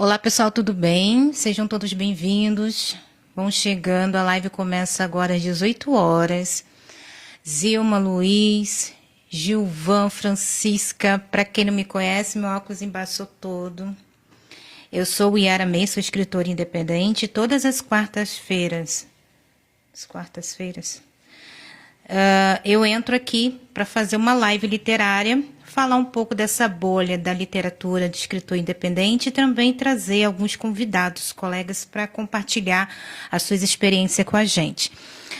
Olá pessoal, tudo bem? Sejam todos bem-vindos. Vão chegando, a live começa agora às 18 horas. Zilma, Luiz, Gilvan, Francisca, para quem não me conhece, meu óculos embaçou todo. Eu sou Yara May, sou escritora independente. Todas as quartas-feiras, eu entro aqui para fazer uma live literária, falar um pouco dessa bolha da literatura de escritor independente e também trazer alguns convidados, colegas, para compartilhar as suas experiências com a gente.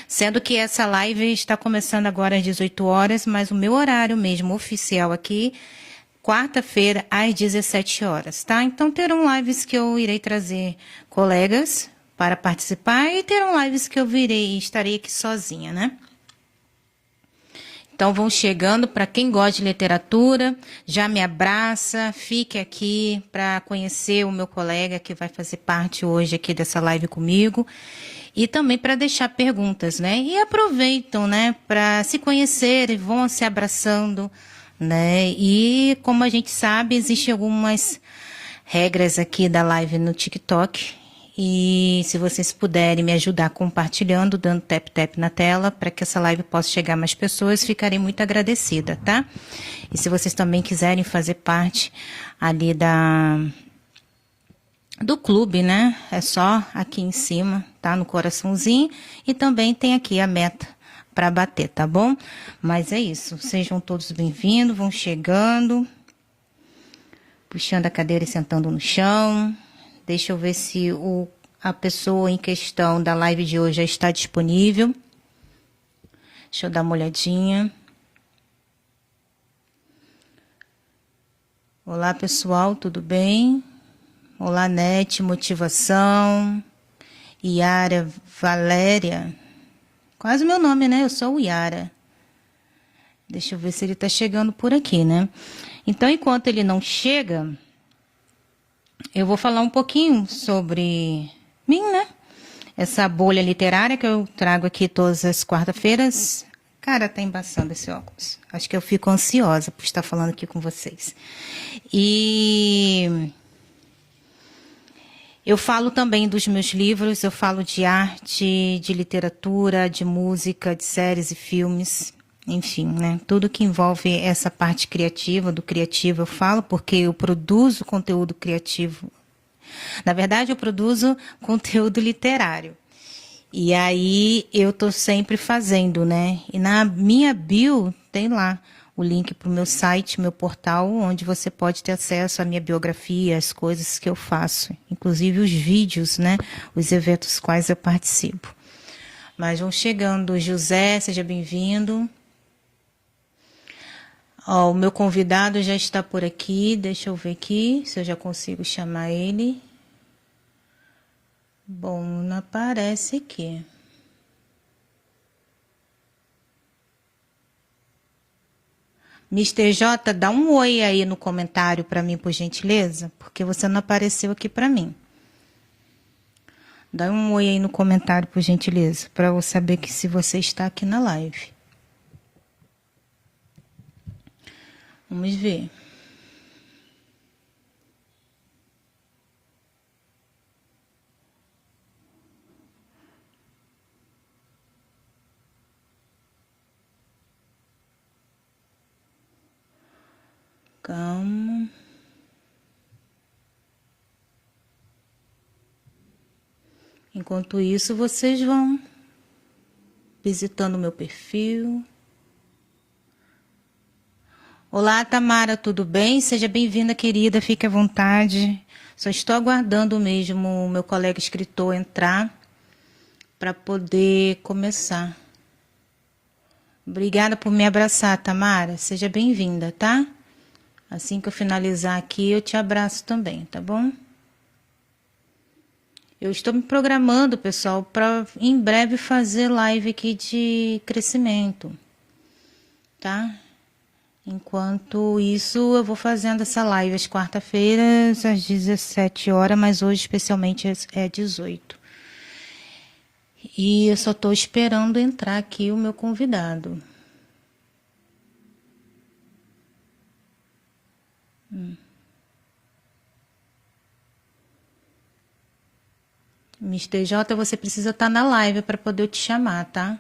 Sendo que essa live está começando agora às 18 horas, mas o meu horário mesmo oficial aqui, quarta-feira às 17 horas, tá? Então terão lives que eu irei trazer colegas para participar e terão lives que eu estarei aqui sozinha, né? Então vão chegando, para quem gosta de literatura, já me abraça, fique aqui para conhecer o meu colega que vai fazer parte hoje aqui dessa live comigo e também para deixar perguntas, né? E aproveitam, né, para se conhecer e vão se abraçando, né? E como a gente sabe, existem algumas regras aqui da live no TikTok. E se vocês puderem me ajudar compartilhando, dando tap-tap na tela, para que essa live possa chegar a mais pessoas, ficarei muito agradecida, tá? E se vocês também quiserem fazer parte ali do clube, né? É só aqui em cima, tá? No coraçãozinho. E também tem aqui a meta para bater, tá bom? Mas é isso. Sejam todos bem-vindos, vão chegando. Puxando a cadeira e sentando no chão. Deixa eu ver se a pessoa em questão da live de hoje já está disponível. Deixa eu dar uma olhadinha. Olá, pessoal, tudo bem? Olá, Nete, motivação. Yara, Valéria. Quase o meu nome, né? Eu sou o Yara. Deixa eu ver se ele está chegando por aqui, né? Então, enquanto ele não chega, eu vou falar um pouquinho sobre mim, né? Essa bolha literária que eu trago aqui todas as quarta-feiras. Cara, tá embaçando esse óculos. Acho que eu fico ansiosa por estar falando aqui com vocês. E eu falo também dos meus livros, eu falo de arte, de literatura, de música, de séries e filmes. Enfim, né? Tudo que envolve essa parte criativa, do criativo eu falo, porque eu produzo conteúdo criativo. Na verdade, eu produzo conteúdo literário. E aí, eu tô sempre fazendo, né? E na minha bio, tem lá o link para o meu site, meu portal, onde você pode ter acesso à minha biografia, as coisas que eu faço. Inclusive os vídeos, né? Os eventos quais eu participo. Mas vão chegando. José, seja bem-vindo. Ó, o meu convidado já está por aqui. Deixa eu ver aqui se eu já consigo chamar ele. Bom, não aparece aqui. Mister J, dá um oi aí no comentário para mim, por gentileza, porque você não apareceu aqui para mim. Dá um oi aí no comentário, por gentileza, para eu saber que se você está aqui na live. Vamos ver. Calma. Enquanto isso, vocês vão visitando o meu perfil. Olá, Tamara, tudo bem? Seja bem-vinda, querida, fique à vontade. Só estou aguardando mesmo o meu colega escritor entrar para poder começar. Obrigada por me abraçar, Tamara. Seja bem-vinda, tá? Assim que eu finalizar aqui, eu te abraço também, tá bom? Eu estou me programando, pessoal, para em breve fazer live aqui de crescimento, tá? Enquanto isso, eu vou fazendo essa live às quarta-feiras, às 17 horas, mas hoje especialmente é 18. E eu só estou esperando entrar aqui o meu convidado. Mister J, você precisa estar na live para poder eu te chamar, tá?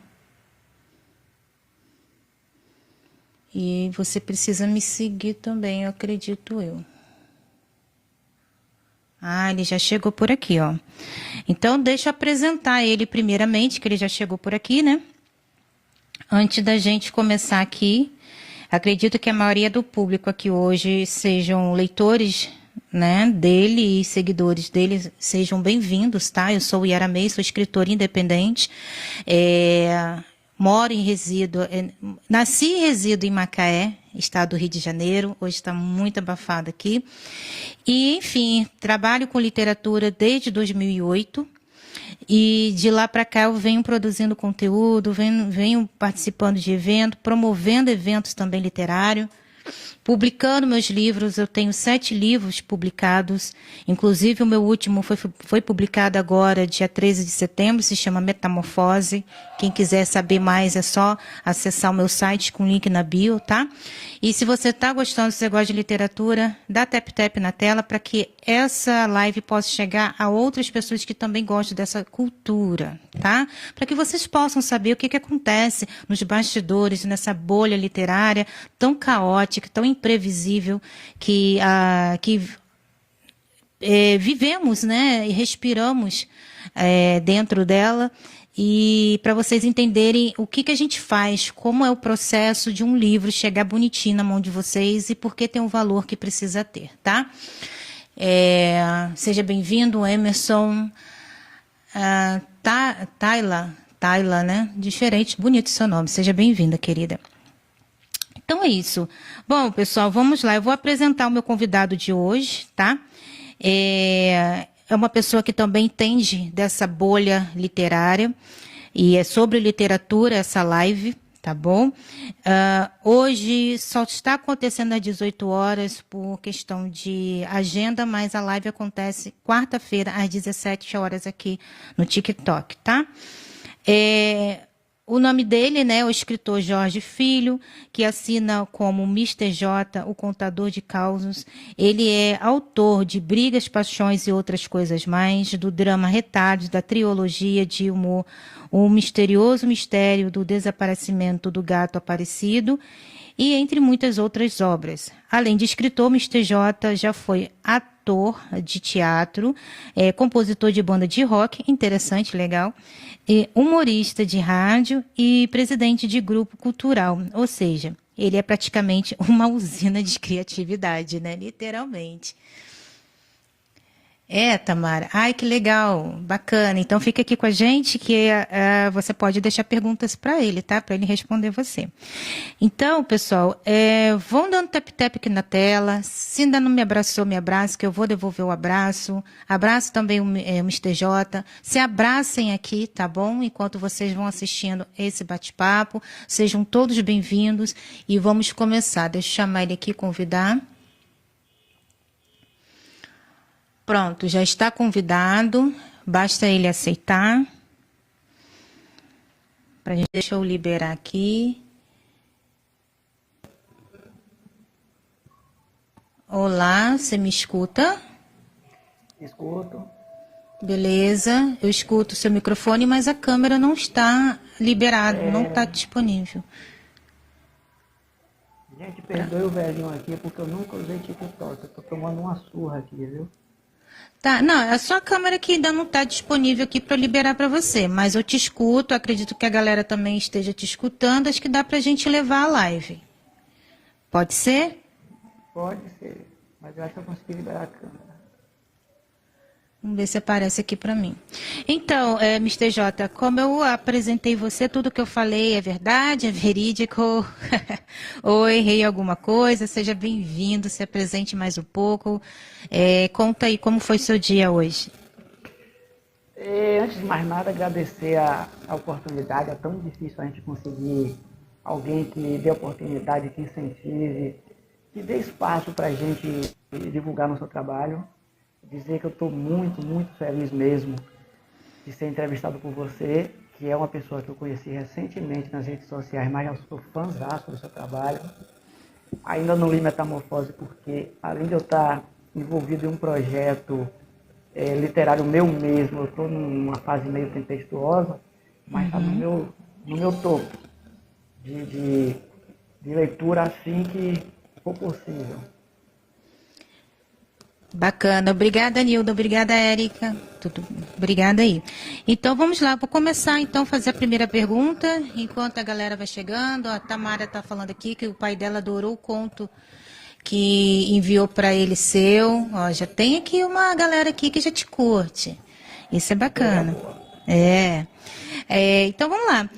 E você precisa me seguir também, eu acredito eu. Ah, ele já chegou por aqui, ó. Então, deixa eu apresentar ele primeiramente, que ele já chegou por aqui, né? Antes da gente começar aqui, acredito que a maioria do público aqui hoje sejam leitores, né, dele e seguidores dele, sejam bem-vindos, tá? Eu sou Yara May, sou escritora independente, moro e resido, nasci e resido em Macaé, estado do Rio de Janeiro, hoje está muito abafado aqui. E, enfim, trabalho com literatura desde 2008 e de lá para cá eu venho produzindo conteúdo, venho participando de eventos, promovendo eventos também literários, publicando meus livros. Eu tenho 7 livros publicados, inclusive o meu último foi publicado agora, dia 13 de setembro, se chama Metamorfose. Quem quiser saber mais é só acessar o meu site com link na bio, tá? E se você está gostando, se você gosta de literatura, dá tap-tap na tela para que essa live possa chegar a outras pessoas que também gostam dessa cultura, tá? Para que vocês possam saber o que acontece nos bastidores, nessa bolha literária tão caótica, tão imprevisível que vivemos, né? E respiramos dentro dela. E para vocês entenderem o que a gente faz, como é o processo de um livro chegar bonitinho na mão de vocês e por que tem o valor que precisa ter, tá? Seja bem-vindo, Emerson, Tayla, né? Diferente, bonito seu nome. Seja bem-vinda, querida. Então é isso. Bom, pessoal, vamos lá. Eu vou apresentar o meu convidado de hoje, tá? É uma pessoa que também entende dessa bolha literária e é sobre literatura essa live, tá bom? Hoje só está acontecendo às 18 horas por questão de agenda, mas a live acontece quarta-feira às 17 horas aqui no TikTok, tá? O nome dele, né, é o escritor Jorge Filho, que assina como Mister J, o contador de causos. Ele é autor de Brigas, Paixões e Outras Coisas Mais, do drama Retalhos, da trilogia de humor O Misterioso Mistério do Desaparecimento do Gato Aparecido, e entre muitas outras obras. Além de escritor, Mister J já foi ator de teatro, compositor de banda de rock, interessante, legal, humorista de rádio e presidente de grupo cultural, ou seja, ele é praticamente uma usina de criatividade, né? Literalmente. Tamara. Ai, que legal, bacana. Então fica aqui com a gente que você pode deixar perguntas para ele, tá? Para ele responder você. Então, pessoal, vão dando tap-tap aqui na tela. Se ainda não me abraçou, me abraça, que eu vou devolver o abraço. Abraço também o Mr. J. Se abracem aqui, tá bom? Enquanto vocês vão assistindo esse bate-papo. Sejam todos bem-vindos e vamos começar. Deixa eu chamar ele aqui, convidar. Pronto, já está convidado, basta ele aceitar. Deixa eu liberar aqui. Olá, você me escuta? Escuto. Beleza, eu escuto o seu microfone, mas a câmera não está liberada, não está disponível. Gente, perdoe o velhinho aqui, porque eu nunca usei TikTok. Eu tô tomando uma surra aqui, viu? Tá, não, é só a câmera que ainda não está disponível aqui para liberar para você, mas eu te escuto, acredito que a galera também esteja te escutando, acho que dá para a gente levar a live. Pode ser? Pode ser, mas eu acho que eu consegui liberar a câmera. Vamos ver se aparece aqui para mim. Então, Mr. J, como eu apresentei você, tudo que eu falei é verdade, é verídico, ou errei alguma coisa, seja bem-vindo, se apresente mais um pouco. Conta aí como foi seu dia hoje. Antes de mais nada, agradecer a oportunidade. É tão difícil a gente conseguir alguém que dê oportunidade, que incentive, que dê espaço para a gente divulgar nosso trabalho. Dizer que eu estou muito, muito feliz mesmo de ser entrevistado por você, que é uma pessoa que eu conheci recentemente nas redes sociais, mas eu sou fãzaço do seu trabalho. Ainda não li Metamorfose porque, além de eu estar envolvido em um projeto literário meu mesmo. Eu estou numa fase meio tempestuosa, mas está no meu topo de leitura assim que for possível. Bacana. Obrigada, Nilda. Obrigada, Érica. Tudo. Obrigada aí. Então, vamos lá. Vou começar, então, a fazer a primeira pergunta, enquanto a galera vai chegando. A Tamara está falando aqui que o pai dela adorou o conto que enviou para ele seu. Ó, já tem aqui uma galera aqui que já te curte. Isso é bacana. Então, vamos lá.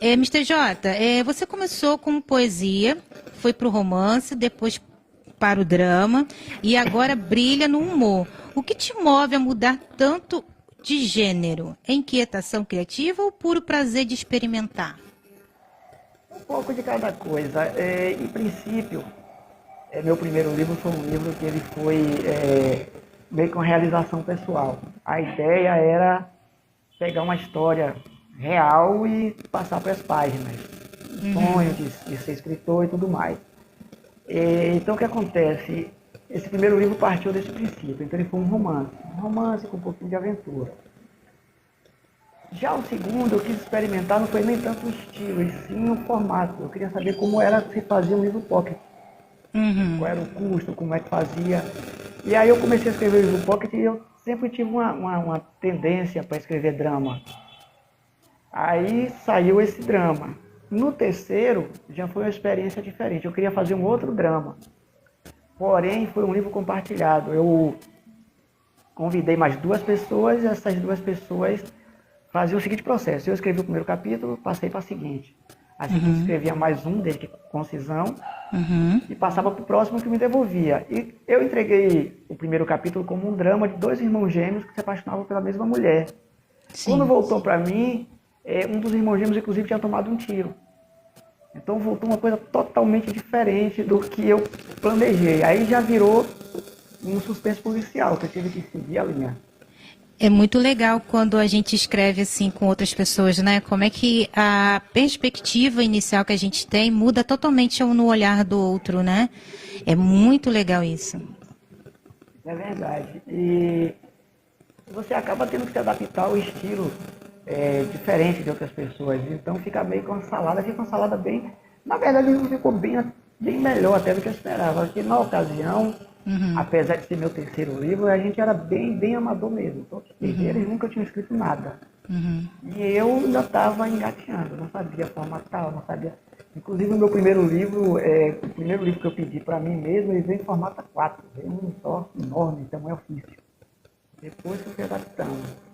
Mr. J, você começou com poesia, foi para o romance, depois para o drama e agora brilha no humor. O que te move a mudar tanto de gênero? É inquietação criativa ou puro prazer de experimentar? Um pouco de cada coisa. Em princípio, meu primeiro livro foi um livro que ele foi meio que uma realização pessoal. A ideia era pegar uma história real e passar para as páginas. Sonho de ser escritor e tudo mais. Então, o que acontece? Esse primeiro livro partiu desse princípio. Então, ele foi um romance com um pouquinho de aventura. Já o segundo, eu quis experimentar, não foi nem tanto o estilo, e sim o formato. Eu queria saber como era se fazia um livro pocket. Qual era o custo, como é que fazia. E aí eu comecei a escrever o livro pocket e eu sempre tive uma tendência para escrever drama. Aí saiu esse drama. No terceiro, já foi uma experiência diferente. Eu queria fazer um outro drama. Porém, foi um livro compartilhado. Eu convidei mais 2 pessoas e essas 2 pessoas faziam o seguinte processo. Eu escrevi o primeiro capítulo, passei para a seguinte. A seguinte escrevia mais um, desde que concisão, e passava para o próximo que me devolvia. E eu entreguei o primeiro capítulo como um drama de 2 irmãos gêmeos que se apaixonavam pela mesma mulher. Sim. Quando voltou para mim, um dos irmãos gêmeos, inclusive, tinha tomado um tiro. Então voltou uma coisa totalmente diferente do que eu planejei. Aí já virou um suspense policial, que eu tive que seguir a linha. É muito legal quando a gente escreve assim com outras pessoas, né? Como é que a perspectiva inicial que a gente tem muda totalmente no olhar do outro, né? É muito legal isso. É verdade. E você acaba tendo que se adaptar ao estilo diferente de outras pessoas. Então fica meio que uma salada, fica uma salada bem... Na verdade, ele ficou bem melhor até do que eu esperava. Porque na ocasião, apesar de ser meu terceiro livro, a gente era bem amador mesmo. Todos eles nunca tinham escrito nada. E eu ainda estava engateando, não sabia formatar, não sabia... Inclusive o meu primeiro livro, o primeiro livro que eu pedi para mim mesmo, ele veio em formato 4, veio um só enorme, tamanho ofício. Depois eu fui adaptando.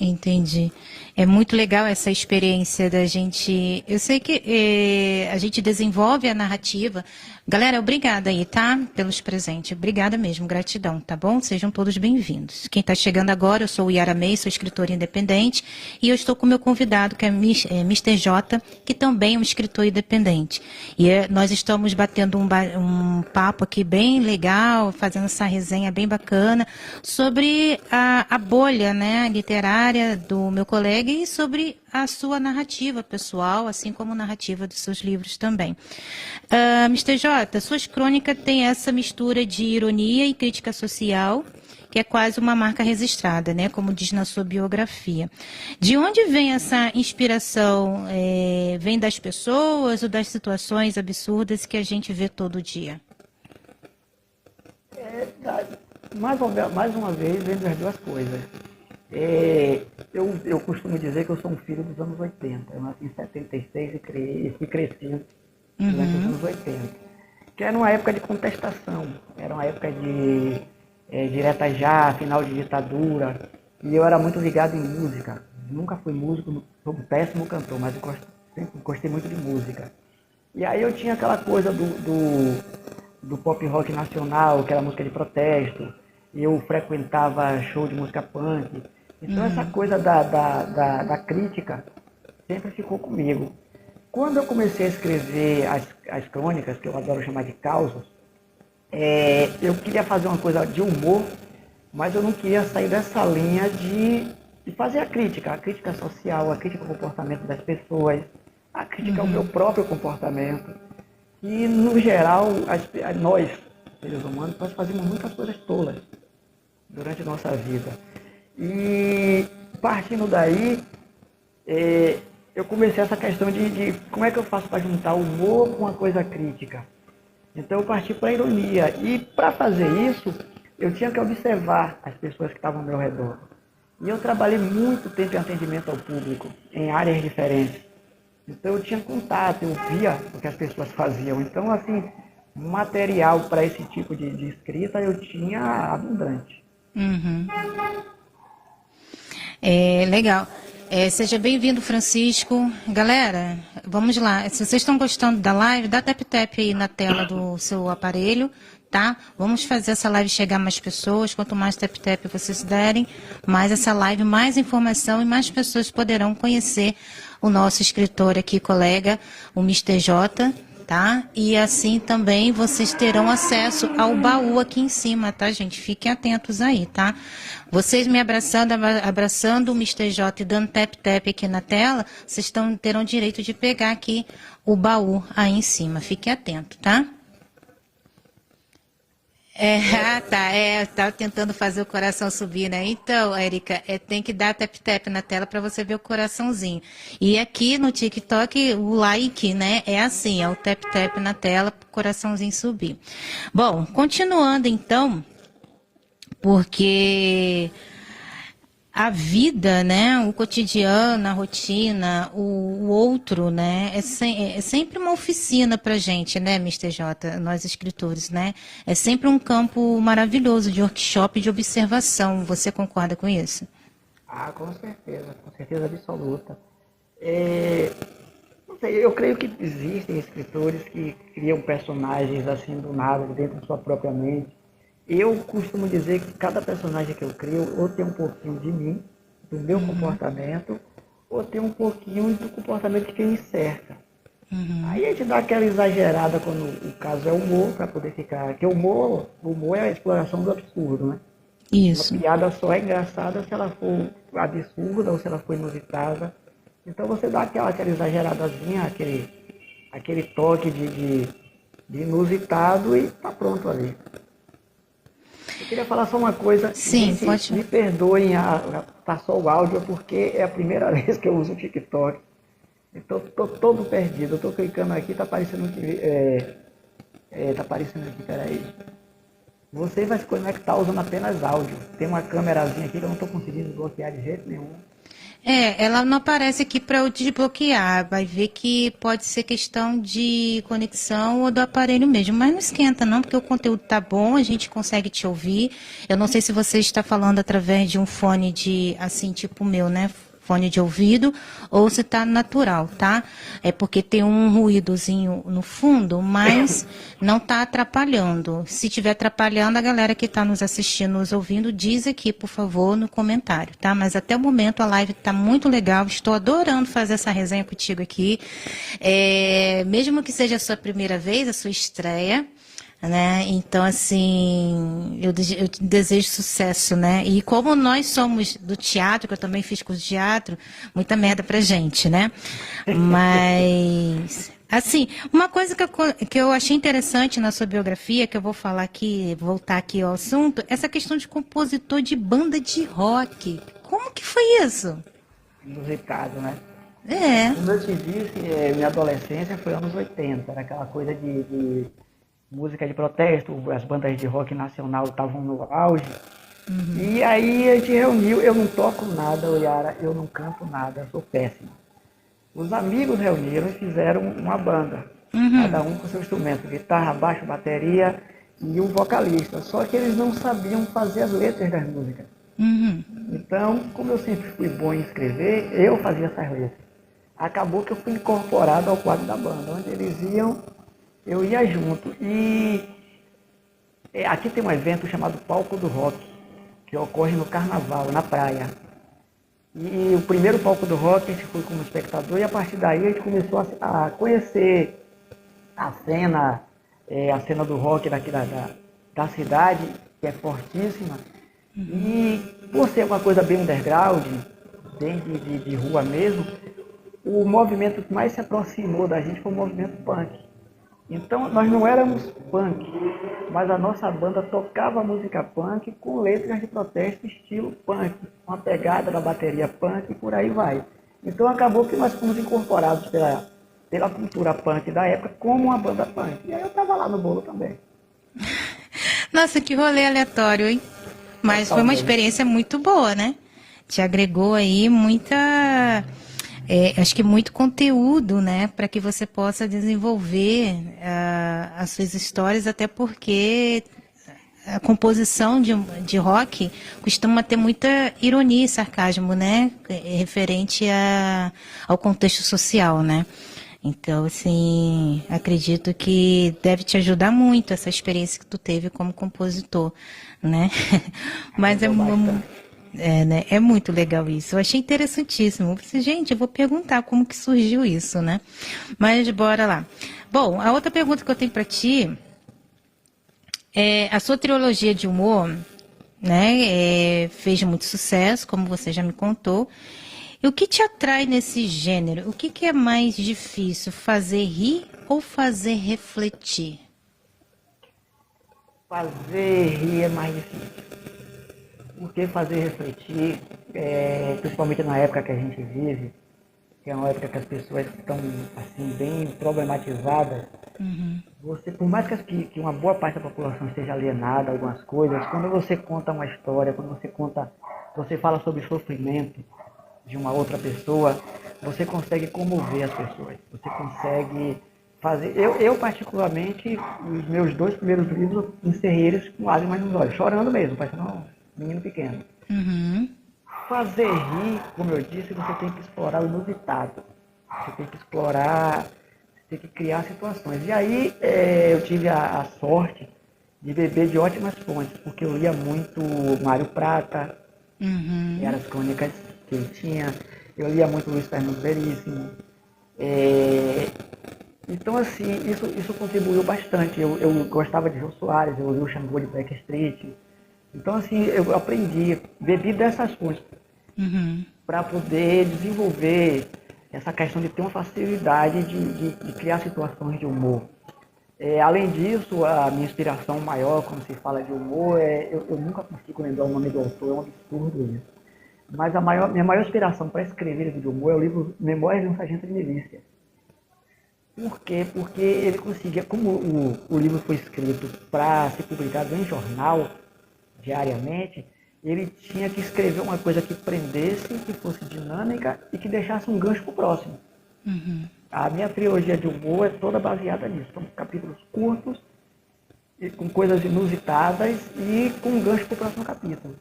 Entendi. É muito legal essa experiência da gente. Eu sei que a gente desenvolve a narrativa. Galera, obrigada aí, tá? Pelos presentes. Obrigada mesmo, gratidão, tá bom? Sejam todos bem-vindos. Quem está chegando agora, eu sou o Yara May, sou escritora independente, e eu estou com o meu convidado, que é Mr. J, que também é um escritor independente. E nós estamos batendo um papo aqui bem legal, fazendo essa resenha bem bacana, sobre a bolha, né, literária do meu colega e sobre a sua narrativa pessoal, assim como a narrativa dos seus livros também. Mr. J, suas crônicas têm essa mistura de ironia e crítica social, que é quase uma marca registrada, né, como diz na sua biografia. De onde vem essa inspiração? Vem das pessoas ou das situações absurdas que a gente vê todo dia? Mais uma vez, vem das 2 coisas. Eu costumo dizer que eu sou um filho dos anos 80. Eu nasci em 76 e fui crescendo durante os anos 80. Que era uma época de contestação, era uma época de direta já, final de ditadura. E eu era muito ligado em música. Nunca fui músico, sou um péssimo cantor, mas eu sempre gostei muito de música. E aí eu tinha aquela coisa do pop rock nacional, que era música de protesto. Eu frequentava show de música punk. Então essa coisa da crítica sempre ficou comigo. Quando eu comecei a escrever as crônicas, que eu adoro chamar de causos, eu queria fazer uma coisa de humor, mas eu não queria sair dessa linha de fazer a crítica social, a crítica ao comportamento das pessoas, a crítica ao meu próprio comportamento. E, no geral, nós, seres humanos, nós fazemos muitas coisas tolas. durante a nossa vida. E partindo daí, eu comecei essa questão de como é que eu faço para juntar o humor com uma coisa crítica. Então eu parti para a ironia. E para fazer isso, eu tinha que observar as pessoas que estavam ao meu redor. E eu trabalhei muito tempo em atendimento ao público, em áreas diferentes. Então eu tinha contato, eu via o que as pessoas faziam. Então, assim, material para esse tipo de escrita eu tinha abundante. Uhum. Legal. Seja bem-vindo, Francisco. Galera, vamos lá. Se vocês estão gostando da live, dá tap-tap aí na tela do seu aparelho, tá? Vamos fazer essa live chegar a mais pessoas. Quanto mais tap-tap vocês derem, mais essa live, mais informação e mais pessoas poderão conhecer o nosso escritor aqui, colega, o Mister J, tá? E assim também vocês terão acesso ao baú aqui em cima, tá, gente? Fiquem atentos aí, tá? Vocês me abraçando o Mister J e dando tap-tap aqui na tela, vocês terão direito de pegar aqui o baú aí em cima. Fiquem atentos, tá? Tava tentando fazer o coração subir, né? Então, Érica, tem que dar tap-tap na tela para você ver o coraçãozinho. E aqui no TikTok, o like, né? É assim, é o tap-tap na tela para o coraçãozinho subir. Bom, continuando então, porque a vida, né, o cotidiano, a rotina, o outro, né, é sempre uma oficina para gente, né, Mister J, nós escritores, né, é sempre um campo maravilhoso de workshop, de observação. Você concorda com isso? Ah, com certeza absoluta. Não sei, eu creio que existem escritores que criam personagens assim do nada, dentro da sua própria mente. Eu costumo dizer que cada personagem que eu crio ou tem um pouquinho de mim, do meu comportamento, ou tem um pouquinho do comportamento de quem me cerca. Aí a gente dá aquela exagerada quando o caso é humor, para poder ficar... Porque o humor é a exploração do absurdo, né? Isso. Uma piada só é engraçada se ela for absurda ou se ela for inusitada. Então você dá aquela exageradazinha, aquele toque de inusitado e tá pronto ali. Eu queria falar só uma coisa. Sim, gente, pode. me perdoem tá só o áudio, porque é a primeira vez que eu uso o TikTok. Então tô todo perdido. Eu tô clicando aqui, tá aparecendo aqui. Tá aparecendo aqui, peraí. Você vai se conectar usando apenas áudio. Tem uma câmerazinha aqui que eu não tô conseguindo desbloquear de jeito nenhum. Ela não aparece aqui para eu desbloquear. Vai ver que pode ser questão de conexão ou do aparelho mesmo. Mas não esquenta não, porque o conteúdo tá bom, a gente consegue te ouvir. Eu não sei se você está falando através de um fone de, assim, tipo o meu, né? Fone de ouvido, ou se está natural, tá? É porque tem um ruídozinho no fundo, mas não está atrapalhando. Se estiver atrapalhando, a galera que está nos assistindo, nos ouvindo, diz aqui, por favor, no comentário, tá? Mas até o momento a live está muito legal, estou adorando fazer essa resenha contigo aqui. Mesmo que seja a sua primeira vez, a sua estreia, né? Então, assim, eu te desejo sucesso, né? E como nós somos do teatro, que eu também fiz curso de teatro, muita merda pra gente, né? Mas, assim, uma coisa que eu achei interessante na sua biografia, que eu vou falar aqui, voltar aqui ao assunto, essa questão de compositor de banda de rock. Como que foi isso? Inusitado, né? É. Como eu te disse, minha adolescência foi anos 80, era aquela coisa de música de protesto, as bandas de rock nacional estavam no auge. E aí a gente reuniu, eu não toco nada, Yara, eu não canto nada, eu sou péssimo. Os amigos reuniram e fizeram uma banda, cada um com seu instrumento, guitarra, baixo, bateria e um vocalista. Só que eles não sabiam fazer as letras das músicas. Então, como eu sempre fui bom em escrever, eu fazia essas letras. Acabou que eu fui incorporado ao quadro da banda, onde eles iam, eu ia junto. E aqui tem um evento chamado Palco do Rock, que ocorre no Carnaval, na praia. E o primeiro Palco do Rock a gente foi como espectador, e a partir daí a gente começou a conhecer a cena do rock daqui da cidade, que é fortíssima. E por ser uma coisa bem underground, bem de rua mesmo, o movimento que mais se aproximou da gente foi o movimento punk. Então, nós não éramos punk, mas a nossa banda tocava música punk com letras de protesto estilo punk, uma pegada da bateria punk e por aí vai. Então, acabou que nós fomos incorporados pela cultura punk da época como uma banda punk. E aí eu estava lá no bolo também. Nossa, que rolê aleatório, hein? Mas foi uma Totalmente. experiência muito boa, né? Te agregou aí muita, acho que muito conteúdo, né, para que você possa desenvolver as suas histórias, até porque a composição de rock costuma ter muita ironia e sarcasmo, né, referente ao contexto social, né? Então, assim, acredito que deve te ajudar muito essa experiência que tu teve como compositor, né? Mas Ajudou bastante. né, é muito legal isso. Eu achei interessantíssimo. Eu pensei, gente, eu vou perguntar como que surgiu isso, né? Mas bora lá. Bom, a outra pergunta que eu tenho para ti é a sua trilogia de humor, né? Fez muito sucesso, como você já me contou. E o que te atrai nesse gênero? O que que é mais difícil, fazer rir ou fazer refletir? Fazer rir é mais difícil. Porque fazer refletir, principalmente na época que a gente vive, que é uma época que as pessoas estão assim bem problematizadas, você, por mais que uma boa parte da população esteja alienada a algumas coisas, quando você conta uma história, quando você fala sobre sofrimento de uma outra pessoa, você consegue comover as pessoas. Você consegue fazer. Eu particularmente, os meus 2 primeiros livros, encerrei eles com lágrimas nos olhos, chorando mesmo, parecendo um menino pequeno. Uhum, Fazer rir, como eu disse, você tem que explorar o inusitado. Você tem que explorar, você tem que criar situações. E aí eu tive a sorte de beber de ótimas fontes, porque eu lia muito Mário Prata, que uhum, eram as crônicas que ele tinha. Eu lia muito Luiz Fernando Veríssimo. É, então, assim, isso contribuiu bastante. Eu gostava de Jô Soares, eu ouvi o Xangô de Backstreet. Então, assim, eu aprendi, bebi dessas fontes uhum. para poder desenvolver essa questão de ter uma facilidade de criar situações de humor. Além disso, a minha inspiração maior quando se fala de humor eu nunca consigo lembrar o nome do autor, é um absurdo isso. Mas minha maior inspiração para escrever livro de humor é o livro Memórias de um Sargento de Milícia. Por quê? Porque ele conseguia, como o livro foi escrito para ser publicado em jornal diariamente, ele tinha que escrever uma coisa que prendesse, que fosse dinâmica e que deixasse um gancho para o próximo. A minha trilogia de humor é toda baseada nisso. São capítulos curtos, com coisas inusitadas e com um gancho para o próximo capítulo.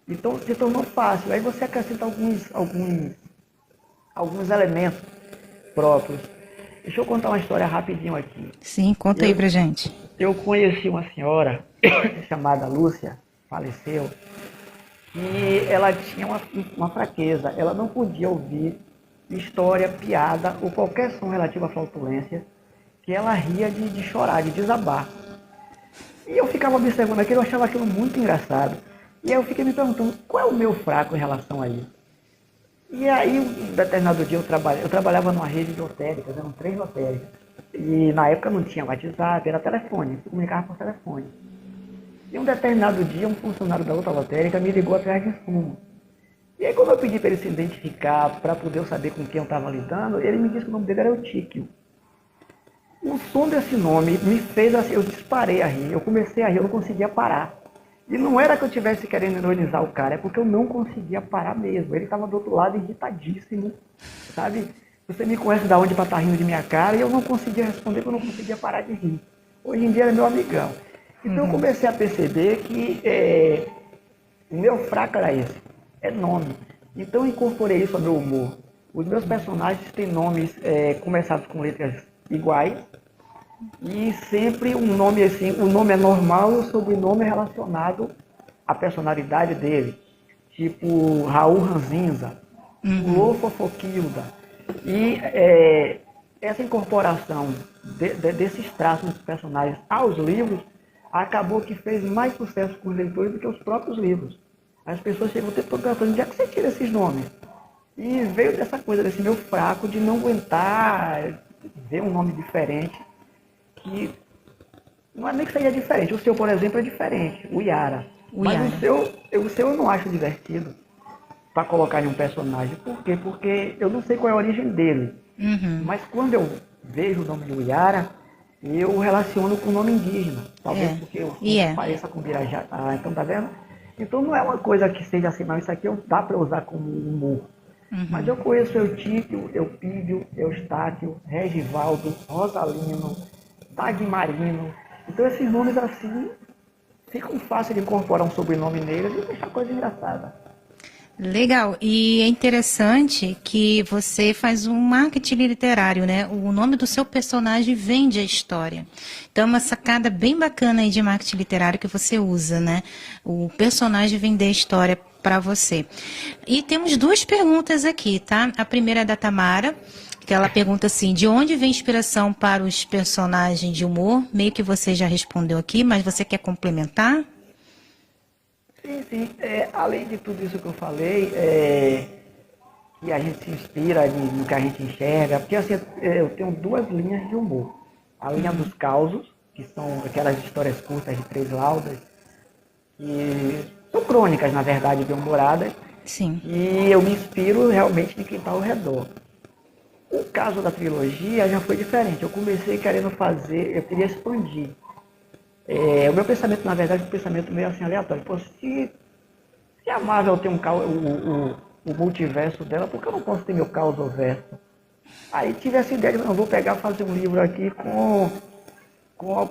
Então se tornou fácil. Aí você acrescenta alguns elementos próprios. Deixa eu contar uma história rapidinho aqui. Sim, conta aí Eu, pra gente. eu conheci uma senhora chamada Lúcia, faleceu, e ela tinha uma fraqueza. Ela não podia ouvir história, piada ou qualquer som relativo à flatulência, que ela ria de chorar, de desabar. E eu ficava observando aquilo, eu achava aquilo muito engraçado. E aí eu fiquei me perguntando qual é o meu fraco em relação a isso. E aí, um determinado dia, eu trabalhava numa rede de lotéricas, eram 3 lotéricas. E na época não tinha WhatsApp, era telefone, se comunicava por telefone. E um determinado dia, um funcionário da outra lotérica me ligou atrás de fumo. E aí, quando eu pedi para ele se identificar, para poder eu saber com quem eu estava lidando, ele me disse que o nome dele era Eutíquio. O som desse nome me fez assim, eu disparei a rir, eu comecei a rir, eu não conseguia parar. E não era que eu estivesse querendo ironizar o cara, é porque eu não conseguia parar mesmo. Ele estava do outro lado irritadíssimo, sabe? Você me conhece da onde para estar rindo de minha cara e eu não conseguia responder porque eu não conseguia parar de rir. Hoje em dia ele é meu amigão. Então eu comecei a perceber que o meu fraco era esse, é nome. Então eu incorporei isso ao meu humor. Os meus personagens têm nomes começados com letras iguais e sempre um nome assim, o nome é normal e o sobrenome é relacionado à personalidade dele. Tipo Raul Ranzinza, Lô Fofoquilda. E essa incorporação desses traços dos personagens aos livros acabou que fez mais sucesso com os leitores do que os próprios livros. As pessoas chegam a ter perguntando onde é que você tira esses nomes? E veio dessa coisa, desse meu fraco de não aguentar ver um nome diferente que não é nem que seja diferente. O seu, por exemplo, é diferente, o Yara. Mas Yara. o seu eu não acho divertido para colocar em um personagem. Por quê? Porque eu não sei qual é a origem dele. Mas quando eu vejo o nome do Yara, eu relaciono com o nome indígena. Talvez porque eu pareça com Birajá. Ah, então tá vendo? Então não é uma coisa que seja assim, não. Isso aqui dá para usar como humor. Mas eu conheço Eutíquio, Eupídio, Eustáquio, Regivaldo, Rosalino, Dagmarino. Então esses nomes assim ficam fáceis de incorporar um sobrenome neles e deixar a coisa engraçada. Legal. E é interessante que você faz um marketing literário, né? O nome do seu personagem vende a história. Então é uma sacada bem bacana aí de marketing literário que você usa, né? O personagem vender a história para você. E temos duas perguntas aqui, tá? A primeira é da Tamara, que ela pergunta assim, de onde vem inspiração para os personagens de humor? Meio que você já respondeu aqui, mas você quer complementar? Sim. Além de tudo isso que eu falei, que a gente se inspira no que a gente enxerga, porque assim, eu tenho duas linhas de humor. A linha dos causos, que são aquelas histórias curtas de 3 laudas, que são crônicas, na verdade, bem-humoradas. Sim. E eu me inspiro realmente em quem está ao redor. O caso da trilogia já foi diferente. Eu comecei querendo fazer, eu queria expandir. O meu pensamento, na verdade, é um pensamento meio assim aleatório. Pô, se a Marvel tem o multiverso dela, por que eu não posso ter meu caos-verso? Aí tive essa ideia de, não, vou pegar fazer um livro aqui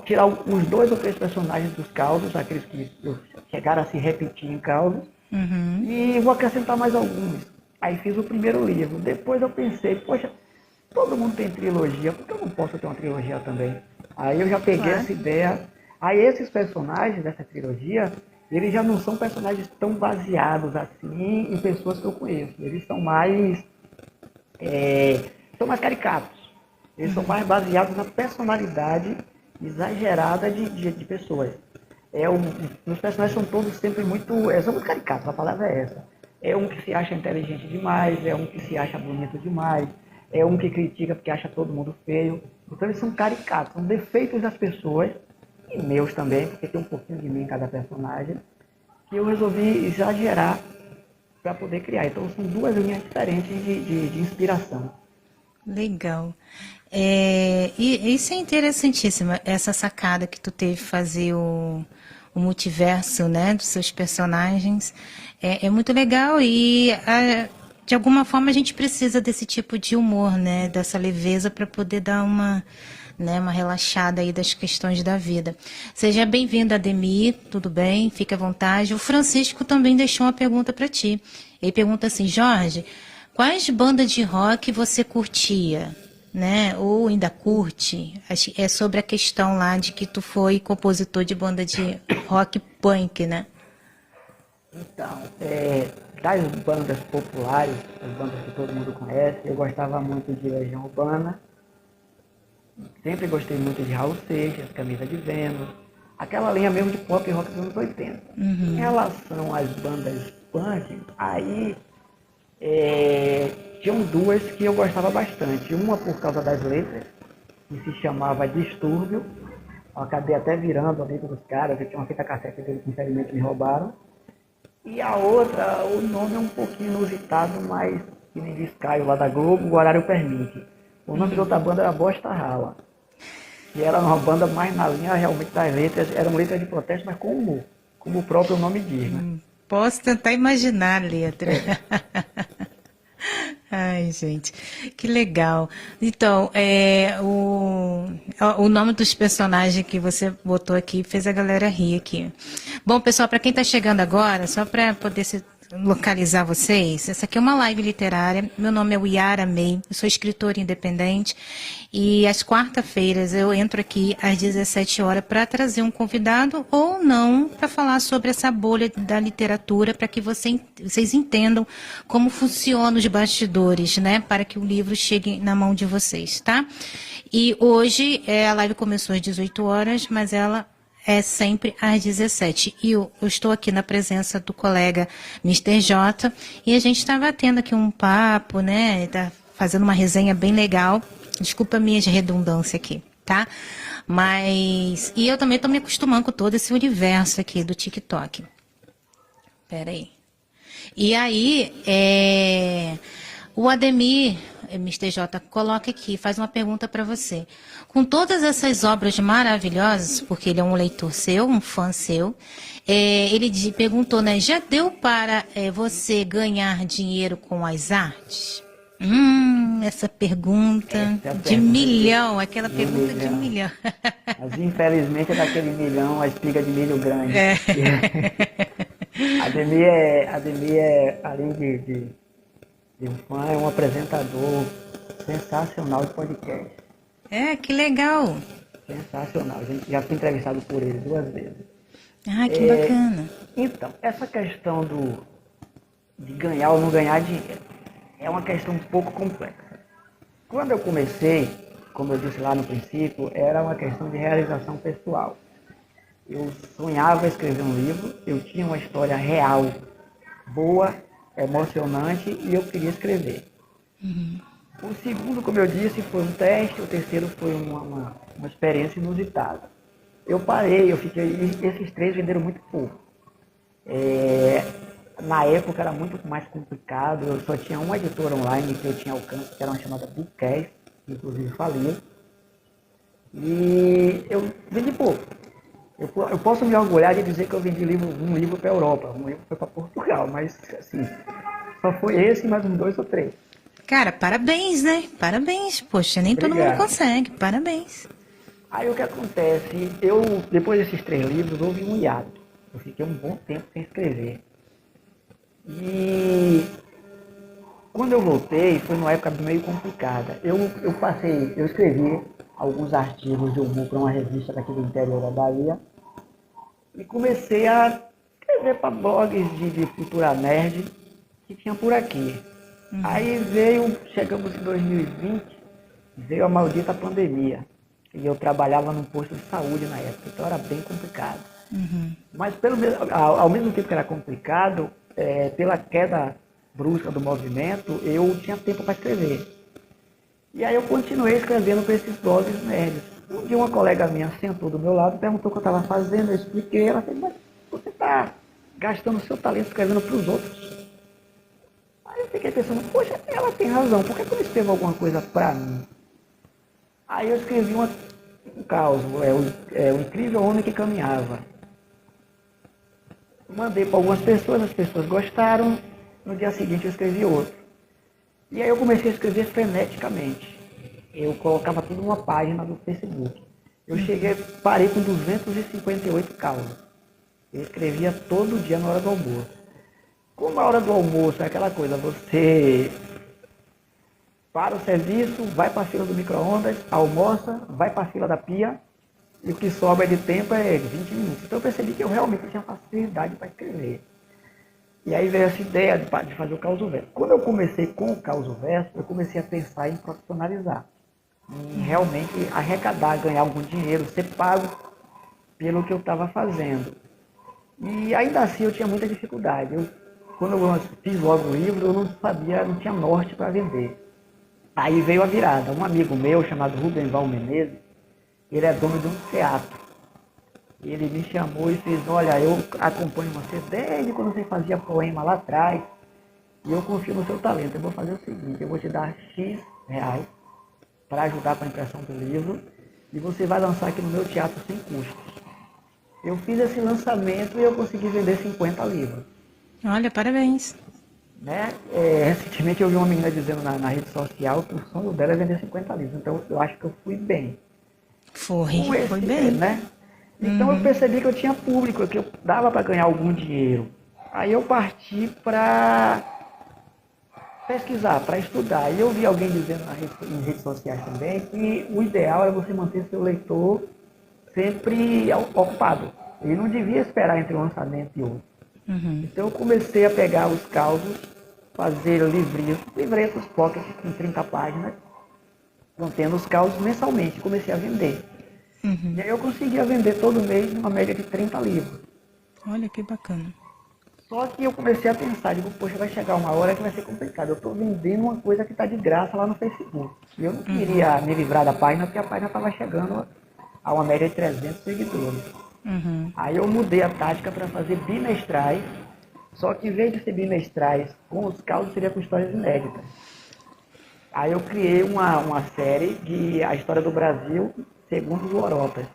tirar os 2 ou 3 personagens dos causos, aqueles que chegaram a se repetir em causos, e vou acrescentar mais alguns. Aí fiz o primeiro livro. Depois eu pensei, poxa, todo mundo tem trilogia, por que eu não posso ter uma trilogia também? Aí eu já peguei essa ideia. Aí esses personagens dessa trilogia, eles já não são personagens tão baseados assim em pessoas que eu conheço. Eles são mais caricatos. Eles são mais baseados na personalidade exagerada de pessoas. Os personagens são todos sempre são muito caricatos, a palavra é essa. É um que se acha inteligente demais, é um que se acha bonito demais, é um que critica porque acha todo mundo feio. Então eles são caricatos, são defeitos das pessoas, e meus também, porque tem um pouquinho de mim em cada personagem, que eu resolvi exagerar para poder criar. Então são 2 linhas diferentes de inspiração. Legal. E isso é interessantíssimo, essa sacada que tu teve fazer o multiverso, né, dos seus personagens. É muito legal e, de alguma forma, a gente precisa desse tipo de humor, né, dessa leveza para poder dar uma relaxada aí das questões da vida. Seja bem-vindo, Ademir, tudo bem? Fique à vontade. O Francisco também deixou uma pergunta para ti. Ele pergunta assim, Jorge, quais bandas de rock você curtia, né? Ou ainda curte? É sobre a questão lá de que tu foi compositor de banda de rock punk, né? Então, das bandas populares, as bandas que todo mundo conhece, eu gostava muito de Legião Urbana, sempre gostei muito de Raul Seixas, Camisa de Vênus, aquela linha mesmo de pop rock dos anos 80. Em relação às bandas punk, aí tinham 2 que eu gostava bastante. Uma por causa das letras, que se chamava Distúrbio. Eu acabei até virando amigo dos caras, eu tinha uma fita cassete deles que infelizmente me roubaram. E a outra, o nome é um pouquinho inusitado, mas que nem diz Caio lá da Globo, o horário permite. O nome da outra banda era Bosta Rala. E era uma banda mais na linha realmente das letras, eram letras de protesto, mas com humor, como o próprio nome diz, né? Posso tentar imaginar a letra. Ai, gente, que legal. Então, o nome dos personagens que você botou aqui fez a galera rir aqui. Bom, pessoal, para quem está chegando agora, só para poder se localizar vocês, essa aqui é uma live literária. Meu nome é Yara May, eu sou escritora independente e às quarta-feiras eu entro aqui às 17 horas para trazer um convidado ou não para falar sobre essa bolha da literatura para que vocês entendam como funcionam os bastidores, né, para que o livro chegue na mão de vocês, tá? E hoje a live começou às 18 horas, mas ela é sempre às 17. E eu estou aqui na presença do colega Mr. J. E a gente estava tendo aqui um papo, né? Tá fazendo uma resenha bem legal. Desculpa a minha redundância aqui, tá? Mas, e eu também estou me acostumando com todo esse universo aqui do TikTok. Pera aí. E aí, o Ademir, Mr. J, coloca aqui, faz uma pergunta para você. Com todas essas obras maravilhosas, porque ele é um leitor seu, um fã seu, ele perguntou, né, já deu para você ganhar dinheiro com as artes? Essa pergunta de milhão, aquela pergunta de milhão. Mas infelizmente é daquele milhão, a espiga de milho grande. Ademir além de um fã, é um apresentador sensacional de podcast. Que legal. Sensacional. A gente já foi entrevistado por ele 2 vezes. Que bacana. Então, essa questão de ganhar ou não ganhar dinheiro é uma questão um pouco complexa. Quando eu comecei, como eu disse lá no princípio, era uma questão de realização pessoal. Eu sonhava escrever um livro, eu tinha uma história real, boa, emocionante, e eu queria escrever. O segundo, como eu disse, foi um teste, o terceiro foi uma experiência inusitada. Eu parei, esses 3 venderam muito pouco. Na época era muito mais complicado, eu só tinha uma editora online que eu tinha alcance, que era uma chamada Bookcast, que inclusive faliu. E eu vendi pouco. Eu posso me orgulhar de dizer que eu vendi um livro para a Europa, um livro foi para Portugal, mas assim, só foi esse, mais uns 2 ou 3. Cara, parabéns, né? Parabéns. Poxa, nem Obrigado. Todo mundo consegue. Parabéns. Aí o que acontece? Depois desses 3 livros, houve um hiato. Eu fiquei um bom tempo sem escrever. E quando eu voltei, foi numa época meio complicada. Eu escrevi alguns artigos de humor para uma revista daqui do interior da Bahia e comecei a escrever para blogs de cultura nerd que tinha por aqui. Aí chegamos em 2020, veio a maldita pandemia. E eu trabalhava num posto de saúde na época, então era bem complicado. Mas ao mesmo tempo que era complicado, pela queda brusca do movimento, eu tinha tempo para escrever. E aí eu continuei escrevendo para esses blogs nerds. Um dia uma colega minha sentou do meu lado, perguntou o que eu estava fazendo, eu expliquei, ela disse, mas você está gastando seu talento escrevendo para os outros. Aí eu fiquei pensando, poxa, ela tem razão, por que eu não escrevo alguma coisa para mim? Aí eu escrevi um caos, o incrível homem que caminhava. Mandei para algumas pessoas, as pessoas gostaram, no dia seguinte eu escrevi outro. E aí eu comecei a escrever freneticamente. Eu colocava tudo numa página do Facebook. Parei com 258 causas. Eu escrevia todo dia na hora do almoço. Como a hora do almoço é aquela coisa, você para o serviço, vai para a fila do micro-ondas, almoça, vai para a fila da pia, e o que sobra de tempo é 20 minutos. Então eu percebi que eu realmente tinha facilidade para escrever. E aí veio essa ideia de fazer o Causo Verso. Quando eu comecei com o Causo Verso, eu comecei a pensar em profissionalizar. Em realmente arrecadar, ganhar algum dinheiro, ser pago pelo que eu estava fazendo. E ainda assim eu tinha muita dificuldade. Quando eu fiz logo o livro, eu não tinha norte para vender. Aí veio a virada. Um amigo meu, chamado Rubenval Menezes, ele é dono de um teatro. Ele me chamou e fez, olha, eu acompanho você desde quando você fazia poema lá atrás, e eu confio no seu talento. Eu vou fazer o seguinte, eu vou te dar X reais para ajudar com a impressão do livro, e você vai lançar aqui no meu teatro sem custos. Eu fiz esse lançamento e eu consegui vender 50 livros. Olha, parabéns. Né? Recentemente eu vi uma menina dizendo na rede social que o sonho dela é vender 50 livros, então eu acho que eu fui bem. Foi bem. Né? Então eu percebi que eu tinha público, que eu dava para ganhar algum dinheiro. Aí eu parti para pesquisar, para estudar. E eu vi alguém dizendo em redes sociais também que o ideal é você manter seu leitor sempre ocupado. Ele não devia esperar entre um lançamento e outro. Então eu comecei a pegar os causos, fazer livretos pocket com 30 páginas, contendo os causos mensalmente. Comecei a vender. E aí eu conseguia vender todo mês uma média de 30 livros. Olha que bacana. Só que eu comecei a pensar, digo, poxa, vai chegar uma hora que vai ser complicado. Eu estou vendendo uma coisa que está de graça lá no Facebook. E eu não queria me livrar da página, porque a página estava chegando a uma média de 300 seguidores. Uhum. Aí eu mudei a tática para fazer bimestrais, só que em vez de ser bimestrais com os causos, seria com histórias inéditas. Aí eu criei uma série de A História do Brasil segundo os Lorotas.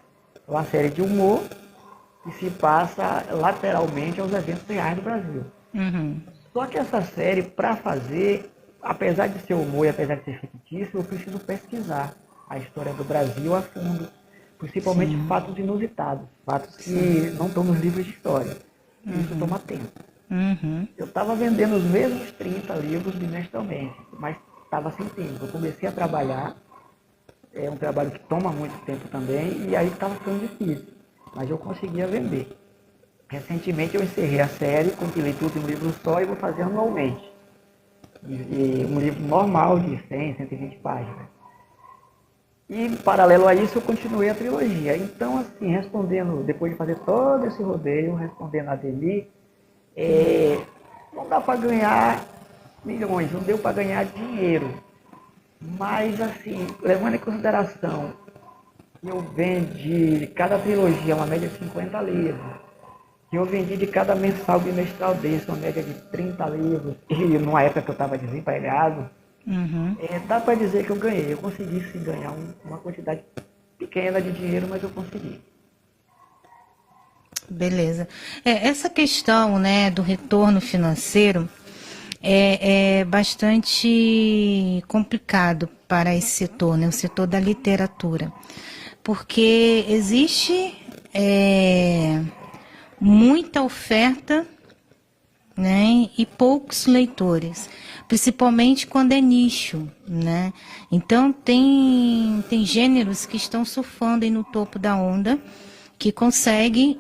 Uma série de humor que se passa lateralmente aos eventos reais do Brasil. Uhum. Só que essa série, para fazer, apesar de ser humor e apesar de ser fictício, eu preciso pesquisar a história do Brasil a fundo. Principalmente fatos inusitados, fatos que não estão nos livros de história. Isso toma tempo. Uhum. Eu estava vendendo os mesmos 30 livros bimestralmente, mas estava sem tempo. Eu comecei a trabalhar, é um trabalho que toma muito tempo também, e aí estava ficando difícil, mas eu conseguia vender. Recentemente eu encerrei a série, compilei tudo em um livro só e vou fazer anualmente. E um livro normal de 100, 120 páginas. E, paralelo a isso, eu continuei a trilogia. Então, assim, respondendo, depois de fazer todo esse rodeio, respondendo a Deli, não dá para ganhar milhões, não deu para ganhar dinheiro. Mas, assim, levando em consideração que eu vendi de cada trilogia uma média de 50 livros, que eu vendi de cada mensal bimestral desse uma média de 30 livros, e numa época que eu estava desempregado, dá para dizer que eu ganhei. Eu consegui sim ganhar uma quantidade pequena de dinheiro, mas eu consegui. Beleza. Essa questão, né, do retorno financeiro é bastante complicado para esse setor, né, o setor da literatura, porque existe muita oferta, né, e poucos leitores, principalmente quando é nicho, né? Então tem gêneros que estão surfando aí no topo da onda, que conseguem,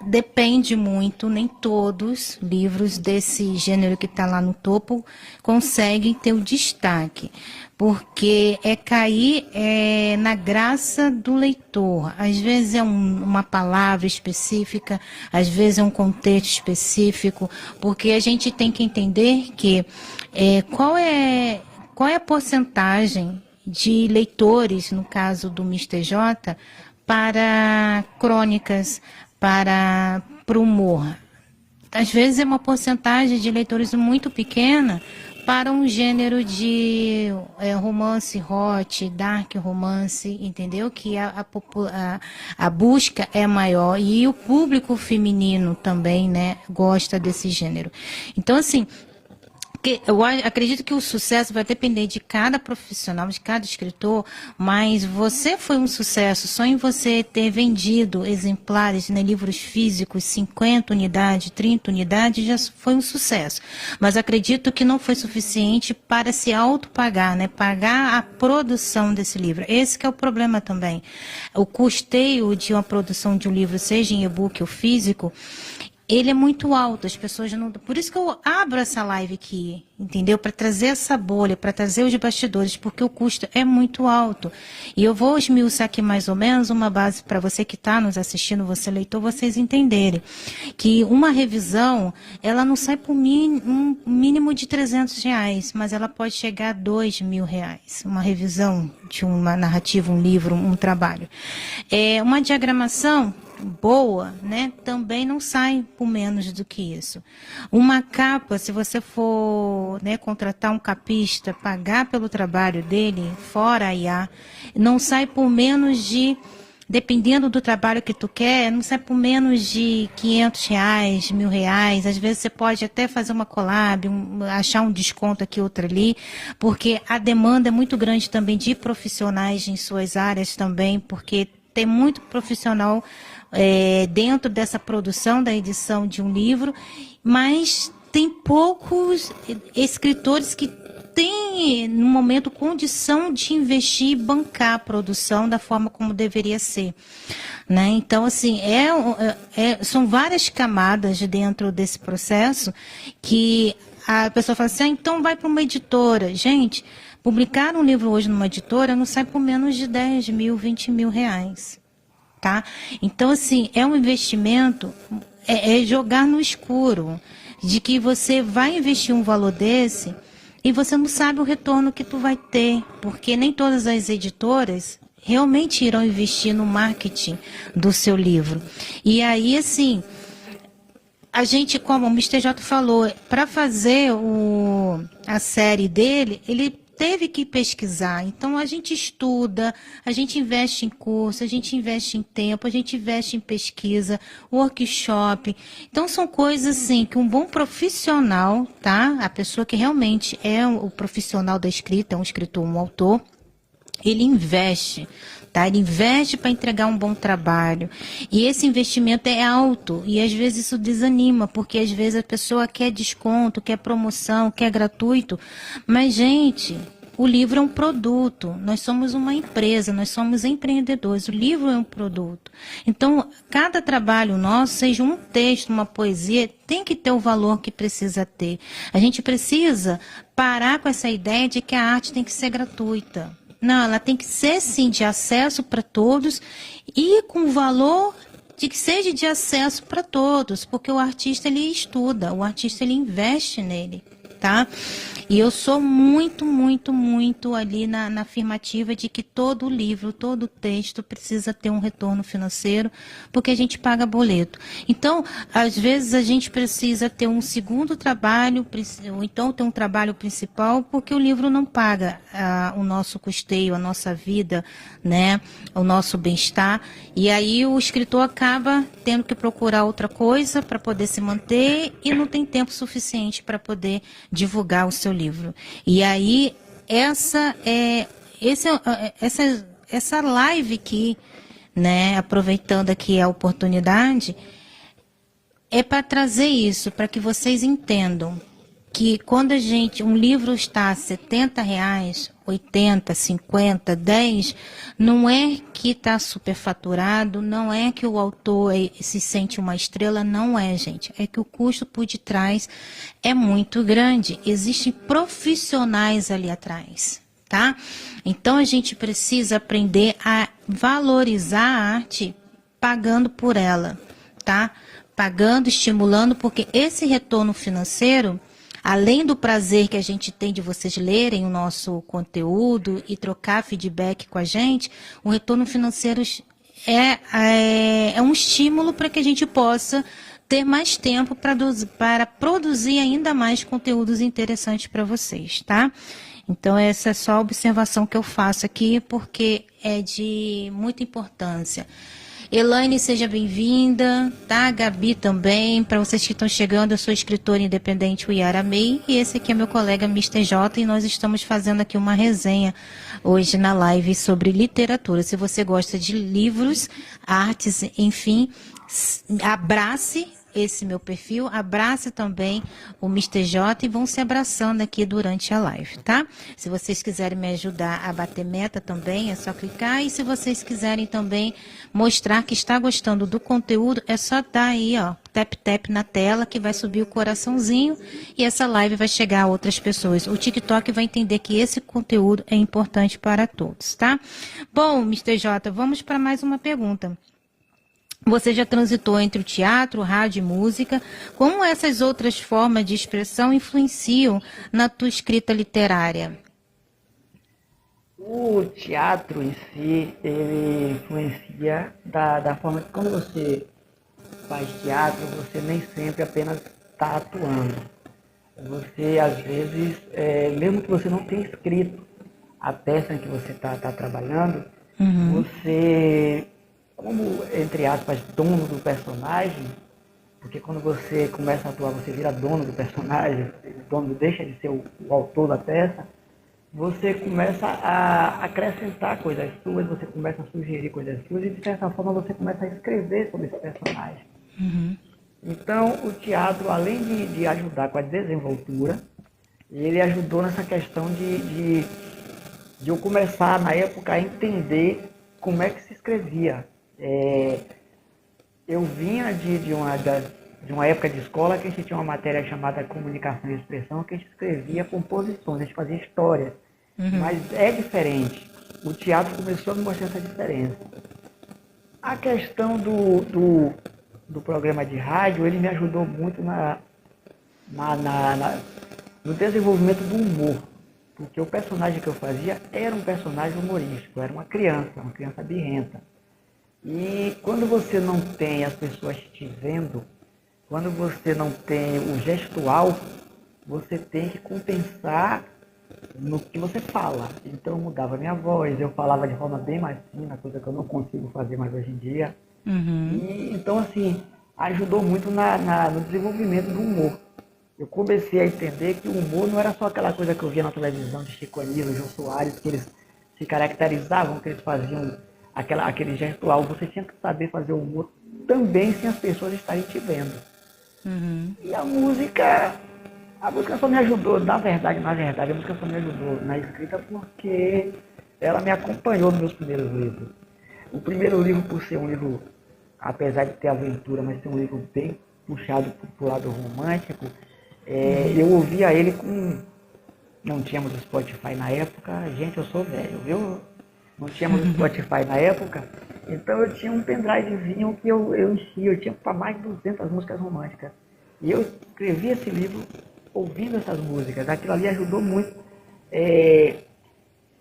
depende muito, nem todos livros desse gênero que está lá no topo conseguem ter o destaque, porque cair na graça do leitor. Às vezes é uma palavra específica, às vezes é um contexto específico, porque a gente tem que entender que qual é a porcentagem de leitores, no caso do Mister J, para crônicas, para o humor. Às vezes é uma porcentagem de leitores muito pequena para um gênero de romance hot, dark romance, entendeu? Que a busca é maior e o público feminino também, né, gosta desse gênero. Então, assim, eu acredito que o sucesso vai depender de cada profissional, de cada escritor, mas você foi um sucesso só em você ter vendido exemplares, né, livros físicos, 50 unidades, 30 unidades, já foi um sucesso. Mas acredito que não foi suficiente para se autopagar, né, pagar a produção desse livro. Esse que é o problema também. O custeio de uma produção de um livro, seja em e-book ou físico, ele é muito alto, as pessoas não... Por isso que eu abro essa live aqui, entendeu? Para trazer essa bolha, para trazer os bastidores, porque o custo é muito alto. E eu vou esmiuçar aqui mais ou menos uma base para você que está nos assistindo, você leitor, vocês entenderem. Que uma revisão, ela não sai por um mínimo de R$300, mas ela pode chegar a R$2.000. Uma revisão de uma narrativa, um livro, um trabalho. Uma diagramação boa, né, também não sai por menos do que isso. Uma capa, se você for, né, contratar um capista, pagar pelo trabalho dele, fora a IA, não sai por menos de, dependendo do trabalho que tu quer, não sai por menos de R$500, R$1.000. Às vezes você pode até fazer uma collab, achar um desconto aqui, outro ali, porque a demanda é muito grande também de profissionais em suas áreas também, porque tem muito profissional dentro dessa produção, da edição de um livro, mas tem poucos escritores que têm, no momento, condição de investir e bancar a produção da forma como deveria ser, né? Então, assim, são várias camadas dentro desse processo que a pessoa fala assim, então vai para uma editora. Gente, publicar um livro hoje numa editora não sai por menos de R$10.000, R$20.000. Tá? Então, assim, é um investimento, jogar no escuro, de que você vai investir um valor desse e você não sabe o retorno que tu vai ter, porque nem todas as editoras realmente irão investir no marketing do seu livro. E aí, assim, a gente, como o Mister J falou, para fazer a série dele, ele teve que pesquisar. Então, a gente estuda, a gente investe em curso, a gente investe em tempo, a gente investe em pesquisa, workshop. Então, são coisas assim que um bom profissional, tá? A pessoa que realmente é o profissional da escrita, um escritor, um autor, ele investe, tá? Ele investe para entregar um bom trabalho. E esse investimento é alto e às vezes isso desanima, porque às vezes a pessoa quer desconto, quer promoção, quer gratuito. Mas, gente, o livro é um produto. Nós somos uma empresa, nós somos empreendedores. O livro é um produto. Então, cada trabalho nosso, seja um texto, uma poesia, tem que ter o valor que precisa ter. A gente precisa parar com essa ideia de que a arte tem que ser gratuita. Não, ela tem que ser, sim, de acesso para todos e com valor de que seja de acesso para todos, porque o artista, ele estuda, o artista, ele investe nele, tá? E eu sou muito, muito, muito ali na afirmativa de que todo livro, todo texto precisa ter um retorno financeiro, porque a gente paga boleto. Então, às vezes a gente precisa ter um segundo trabalho, ou então ter um trabalho principal, porque o livro não paga o nosso custeio, a nossa vida, né, o nosso bem-estar. E aí o escritor acaba tendo que procurar outra coisa para poder se manter e não tem tempo suficiente para poder divulgar o seu livro. E aí essa live aqui, né, aproveitando aqui a oportunidade, é para trazer isso, para que vocês entendam que quando um livro está a R$ 70, 80, 50, 10, não é que está superfaturado, não é que o autor se sente uma estrela, não é, gente. É que o custo por detrás é muito grande. Existem profissionais ali atrás, tá? Então a gente precisa aprender a valorizar a arte pagando por ela, tá? Pagando, estimulando, porque esse retorno financeiro, além do prazer que a gente tem de vocês lerem o nosso conteúdo e trocar feedback com a gente, o retorno financeiro é um estímulo para que a gente possa ter mais tempo para produzir ainda mais conteúdos interessantes para vocês, tá? Então, essa é só a observação que eu faço aqui, porque é de muita importância. Elaine, seja bem-vinda, tá? Gabi também. Para vocês que estão chegando, eu sou escritora independente, o Yara May, e esse aqui é meu colega Mister J, e nós estamos fazendo aqui uma resenha hoje na live sobre literatura. Se você gosta de livros, artes, enfim, abrace esse meu perfil, abrace também o Mister J e vão se abraçando aqui durante a live, tá? Se vocês quiserem me ajudar a bater meta também, é só clicar, e se vocês quiserem também mostrar que está gostando do conteúdo, é só dar aí, ó, tap na tela que vai subir o coraçãozinho e essa live vai chegar a outras pessoas. O TikTok vai entender que esse conteúdo é importante para todos, tá? Bom, Mister J, vamos para mais uma pergunta. Você já transitou entre o teatro, rádio e música. Como essas outras formas de expressão influenciam na tua escrita literária? O teatro em si, ele influencia da forma que quando você faz teatro, você nem sempre apenas está atuando. Você, às vezes, mesmo que você não tenha escrito a peça em que você está trabalhando, você, como, entre aspas, dono do personagem, porque quando você começa a atuar, você vira dono do personagem, o dono deixa de ser o autor da peça, você começa a acrescentar coisas suas, você começa a sugerir coisas suas e, de certa forma, você começa a escrever sobre esse personagem. Então, o teatro, além de ajudar com a desenvoltura, ele ajudou nessa questão de eu começar, na época, a entender como é que se escrevia. Eu vinha de uma época de escola que a gente tinha uma matéria chamada Comunicação e Expressão, que a gente escrevia composições, a gente fazia histórias. Mas é diferente. O teatro começou a me mostrar essa diferença. A questão do programa de rádio, ele me ajudou muito no desenvolvimento do humor. Porque o personagem que eu fazia era um personagem humorístico, era uma criança birrenta. E quando você não tem as pessoas te vendo, quando você não tem o gestual, você tem que compensar no que você fala. Então eu mudava minha voz, eu falava de forma bem mais fina, coisa que eu não consigo fazer mais hoje em dia. E então assim, ajudou muito no desenvolvimento do humor. Eu comecei a entender que o humor não era só aquela coisa que eu via na televisão de Chico Anísio, Jô Soares, que eles se caracterizavam, que eles faziam aquele gestual. Você tinha que saber fazer o humor também sem as pessoas estarem te vendo. E a música só me ajudou, na verdade, a música só me ajudou na escrita porque ela me acompanhou nos meus primeiros livros. O primeiro livro, por ser um livro, apesar de ter aventura, mas ser um livro bem puxado para o lado romântico, eu ouvia ele não tínhamos Spotify na época, gente, eu sou velho, viu? Não tínhamos Spotify na época, então eu tinha um pendrivezinho que eu enchia, eu tinha para mais de 200 músicas românticas. E eu escrevi esse livro ouvindo essas músicas. Aquilo ali ajudou muito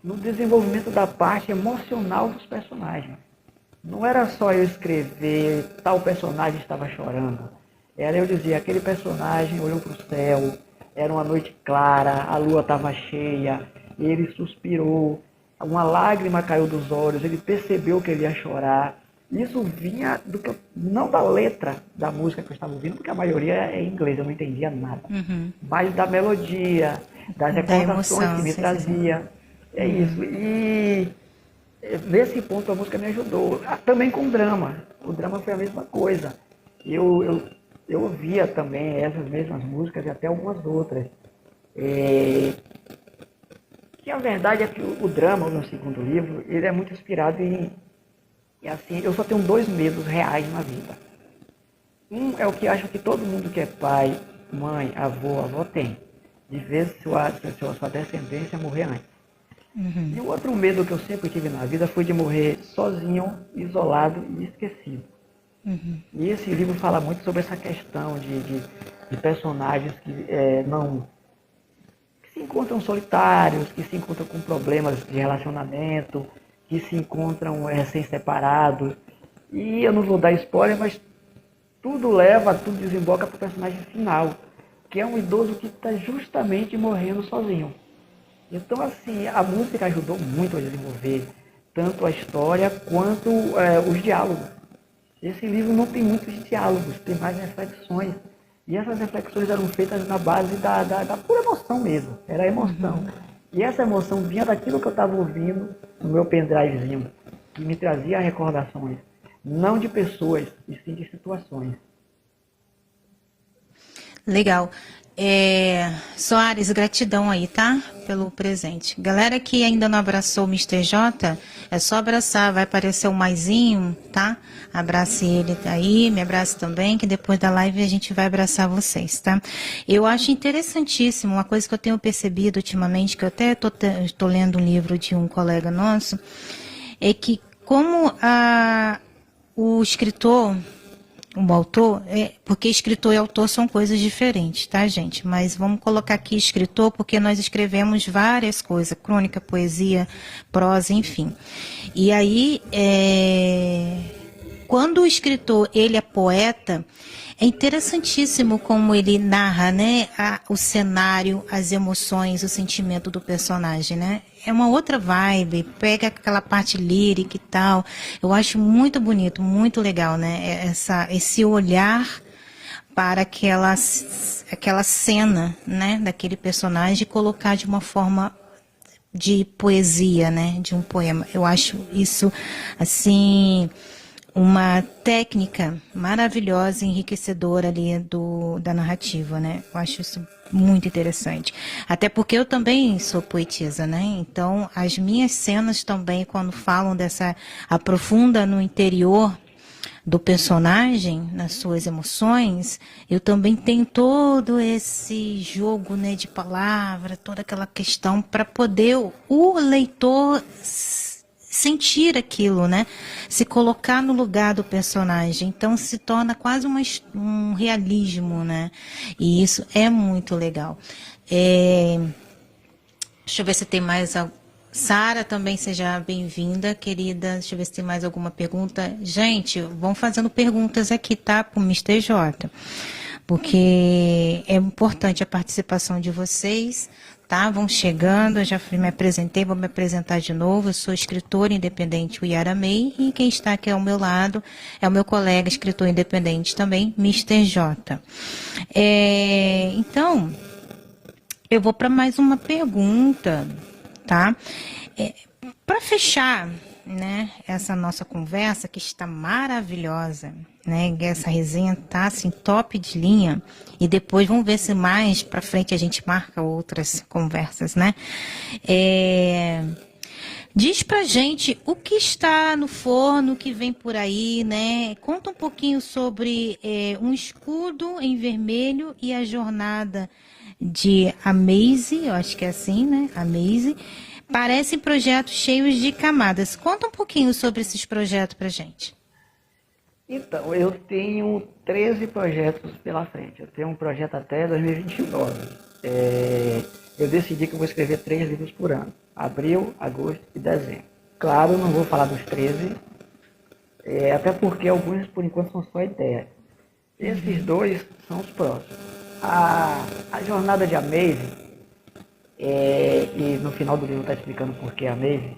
no desenvolvimento da parte emocional dos personagens. Não era só eu escrever, tal personagem estava chorando. Era eu dizer, aquele personagem olhou para o céu, era uma noite clara, a lua estava cheia, ele suspirou, uma lágrima caiu dos olhos, ele percebeu que ele ia chorar. Isso vinha não da letra da música que eu estava ouvindo, porque a maioria é em inglês, eu não entendia nada, mas da melodia, das recordações que me trazia. É isso. E nesse ponto a música me ajudou. Também com o drama. O drama foi a mesma coisa. Eu ouvia também essas mesmas músicas e até algumas outras. Que a verdade é que o drama, no segundo livro, ele é muito inspirado em... E assim, eu só tenho 2 medos reais na vida. Um é o que acho que todo mundo que é pai, mãe, avó tem. De ver sua descendência morrer antes. E o outro medo que eu sempre tive na vida foi de morrer sozinho, isolado e esquecido. E esse livro fala muito sobre essa questão de personagens que se encontram solitários, que se encontram com problemas de relacionamento, que se encontram recém-separados. E eu não vou dar spoiler, mas tudo desemboca para o personagem final, que é um idoso que está justamente morrendo sozinho. Então, assim, a música ajudou muito a desenvolver tanto a história quanto os diálogos. Esse livro não tem muitos diálogos, tem mais reflexões. E essas reflexões eram feitas na base da pura emoção mesmo, era emoção. E essa emoção vinha daquilo que eu estava ouvindo no meu pendrivezinho, que me trazia recordações, não de pessoas, e sim de situações. Legal. Soares, gratidão aí, tá? Pelo presente. Galera que ainda não abraçou o Mr. J, é só abraçar, vai aparecer o maisinho, tá? Abrace ele aí, me abrace também, que depois da live a gente vai abraçar vocês, tá? Eu acho interessantíssimo, uma coisa que eu tenho percebido ultimamente, que eu até tô lendo um livro de um colega nosso, é que como o escritor... O autor, porque escritor e autor são coisas diferentes, tá, gente? Mas vamos colocar aqui escritor porque nós escrevemos várias coisas, crônica, poesia, prosa, enfim. E aí, quando o escritor, ele é poeta, é interessantíssimo como ele narra, né, o cenário, as emoções, o sentimento do personagem, né? É uma outra vibe, pega aquela parte lírica e tal. Eu acho muito bonito, muito legal, né? Esse olhar para aquela cena, né, daquele personagem e colocar de uma forma de poesia, né, de um poema. Eu acho isso, assim, uma técnica maravilhosa, enriquecedora ali da narrativa, né? Eu acho isso muito interessante. Até porque eu também sou poetisa, né? Então, as minhas cenas também, quando falam aprofunda no interior do personagem, nas suas emoções, eu também tenho todo esse jogo, né, de palavra, toda aquela questão para poder o leitor sentir aquilo, né? Se colocar no lugar do personagem. Então se torna quase um realismo, né? E isso é muito legal. Deixa eu ver se tem mais. Sara, também seja bem-vinda, querida. Deixa eu ver se tem mais alguma pergunta. Gente, vão fazendo perguntas aqui, tá? Para o Mister J. Porque é importante a participação de vocês, tá? Vão chegando, eu já me apresentei, vou me apresentar de novo. Eu sou escritora independente, o Yara May, e quem está aqui ao meu lado é o meu colega, escritor independente também, Mister J. Então, eu vou para mais uma pergunta, tá? Para fechar, né, essa nossa conversa que está maravilhosa, né? Essa resenha tá assim top de linha, e depois vamos ver se mais para frente a gente marca outras conversas, né? Diz pra gente o que está no forno, o que vem por aí, né? Conta um pouquinho sobre um escudo em vermelho e a jornada de Amaze, eu acho que é assim, né? Amaze. Parecem projetos cheios de camadas. Conta um pouquinho sobre esses projetos pra gente. Então, eu tenho 13 projetos pela frente. Eu tenho um projeto até 2029. Eu decidi que eu vou escrever 3 livros por ano. Abril, agosto e dezembro. Claro, eu não vou falar dos 13, até porque alguns, por enquanto, são só ideias. Esses 2 são os próximos. A jornada de Amaze, e no final do livro está explicando por que Amaze,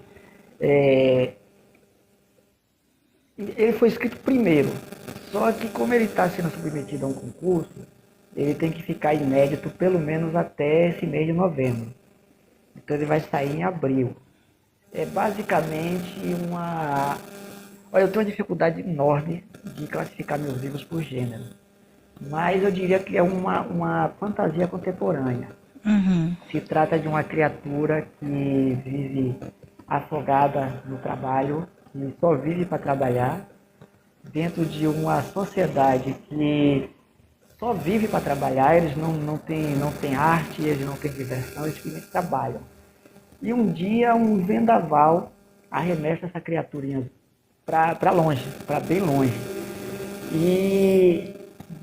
ele foi escrito primeiro, só que como ele está sendo submetido a um concurso, ele tem que ficar inédito pelo menos até esse mês de novembro. Então ele vai sair em abril. É basicamente uma... Olha, eu tenho uma dificuldade enorme de classificar meus livros por gênero, mas eu diria que é uma fantasia contemporânea. Uhum. Se trata de uma criatura que vive afogada no trabalho, que só vive para trabalhar, dentro de uma sociedade que só vive para trabalhar, eles não têm arte, eles não têm diversão, eles simplesmente trabalham. E um dia um vendaval arremessa essa criaturinha para longe, para bem longe. E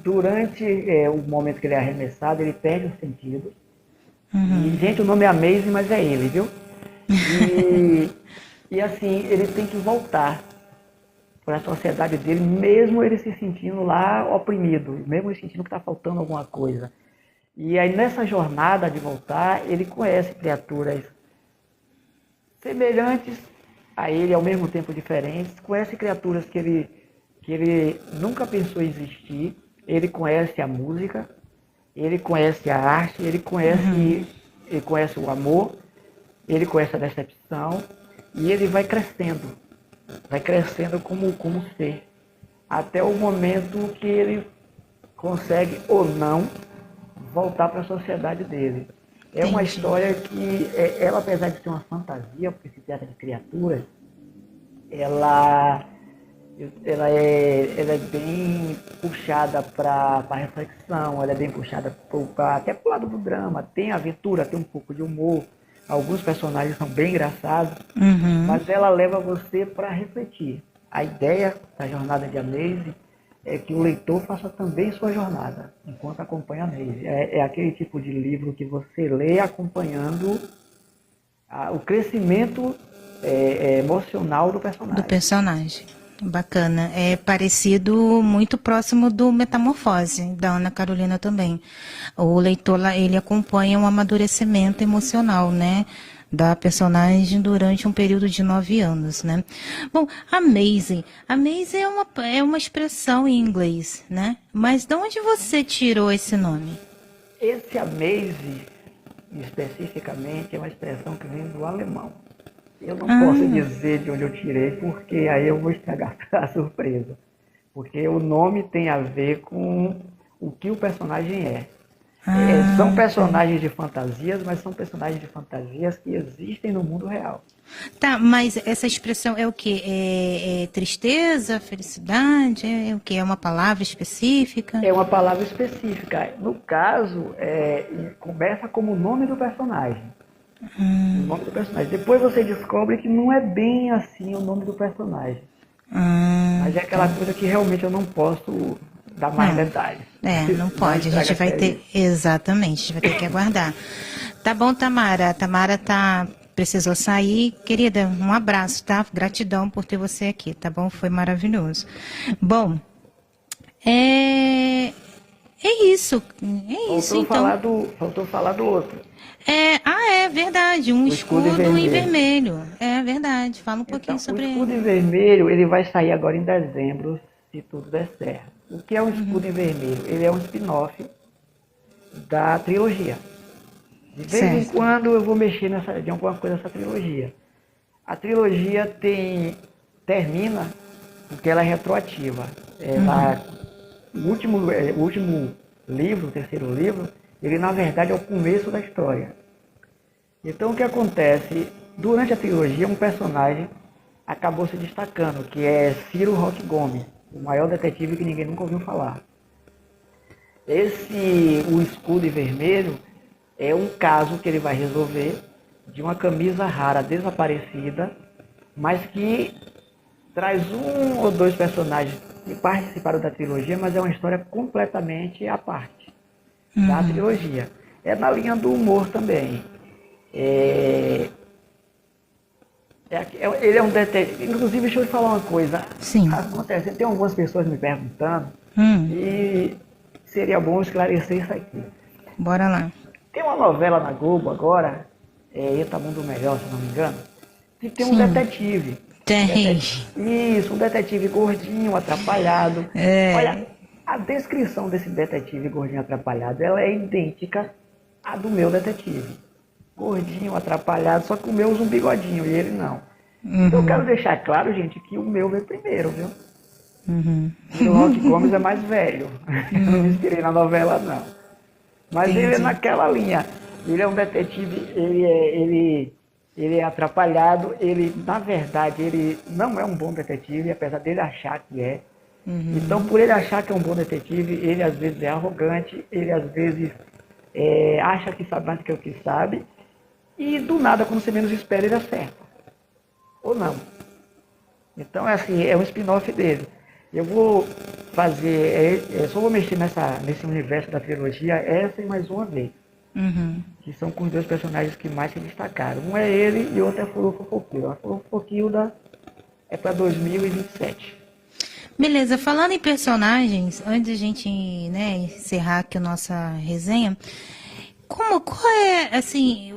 durante o momento que ele é arremessado, ele perde os sentidos. E, gente, o nome é Amaze, mas é ele, viu? E assim, ele tem que voltar para a sociedade dele, mesmo ele se sentindo lá oprimido, mesmo ele sentindo que está faltando alguma coisa. E aí, nessa jornada de voltar, ele conhece criaturas semelhantes a ele, ao mesmo tempo diferentes, conhece criaturas que ele nunca pensou existir, ele conhece a música, ele conhece a arte, ele conhece o amor, ele conhece a decepção, e ele vai crescendo como ser, até o momento que ele consegue ou não voltar para a sociedade dele. É uma história que, ela, apesar de ser uma fantasia, porque se trata de criaturas, ela é bem puxada para reflexão, ela é bem puxada até para o lado do drama. Tem aventura, tem um pouco de humor, alguns personagens são bem engraçados, mas ela leva você para refletir. A ideia da jornada de Amaze é que o leitor faça também sua jornada, enquanto acompanha a Amaze. É aquele tipo de livro que você lê acompanhando o crescimento emocional do personagem. Bacana. É parecido, muito próximo do Metamorfose, da Ana Carolina também. O leitor, ele acompanha um amadurecimento emocional, né? Da personagem durante um período de 9 anos, né? Bom, Amaze é uma expressão em inglês, né? Mas de onde você tirou esse nome? Esse Amaze, especificamente, é uma expressão que vem do alemão. Eu não posso dizer de onde eu tirei, porque aí eu vou estragar a surpresa. Porque o nome tem a ver com o que o personagem é. São personagens de fantasias, mas são personagens de fantasias que existem no mundo real. Tá, mas essa expressão é o quê? É tristeza, felicidade? É o quê? É uma palavra específica? É uma palavra específica. No caso, começa como o nome do personagem. O nome do personagem. Depois você descobre que não é bem assim o nome do personagem. Mas é aquela coisa que realmente eu não posso dar mais detalhes. Não pode, a gente vai ter, exatamente, a gente vai ter que aguardar. Tá bom, Tamara, a Tamara precisou sair, querida, um abraço, tá? Gratidão por ter você aqui, tá bom? Foi maravilhoso. Bom, é isso, então. Faltou falar do outro. É verdade, um O escudo escudo em vermelho. É verdade, fala um pouquinho sobre ele. O ele. escudo em vermelho, ele vai sair agora em dezembro, se tudo der certo. O que é um escudo em vermelho? Ele é um spin-off da trilogia. De vez em quando eu vou mexer de alguma coisa nessa trilogia. A trilogia termina porque ela é retroativa. O último livro, o terceiro livro, ele na verdade é o começo da história. Então o que acontece? Durante a trilogia, um personagem acabou se destacando, que é Ciro Roque Gomes, o maior detetive que ninguém nunca ouviu falar. O escudo em vermelho é um caso que ele vai resolver de uma camisa rara desaparecida, mas que traz um ou dois personagens que participaram da trilogia, mas é uma história completamente à parte da trilogia. É na linha do humor também. Ele é um detetive. Inclusive, deixa eu te falar uma coisa. Sim. Acontece, tem algumas pessoas me perguntando e seria bom esclarecer isso aqui. Bora lá. Tem uma novela na Globo agora, Eita Mundo Melhor, se não me engano, que tem um detetive. Isso, um detetive gordinho, atrapalhado. Olha, a descrição desse detetive gordinho atrapalhado, ela é idêntica à do meu detetive. Gordinho, atrapalhado, só que o meu usa um bigodinho e ele não. Então eu quero deixar claro, gente, que o meu veio primeiro, viu? O Roque Gomes é mais velho. Eu não me inspirei na novela, não. Mas ele é naquela linha. Ele é um detetive, ele é atrapalhado, na verdade, ele não é um bom detetive, apesar dele achar que é. Então, por ele achar que é um bom detetive, ele às vezes é arrogante, ele às vezes acha que sabe mais do que o que sabe, e do nada, quando você menos espera, ele acerta. Ou não. Então, é um spin-off dele. Eu vou fazer, só vou mexer nesse universo da trilogia essa e mais uma vez. Que são com os dois personagens que mais se destacaram. Um é ele e outro é a Furufo Foquilda. A Furufo Foquilda é para 2027. Beleza, falando em personagens, antes de a gente encerrar aqui a nossa resenha, qual é, assim,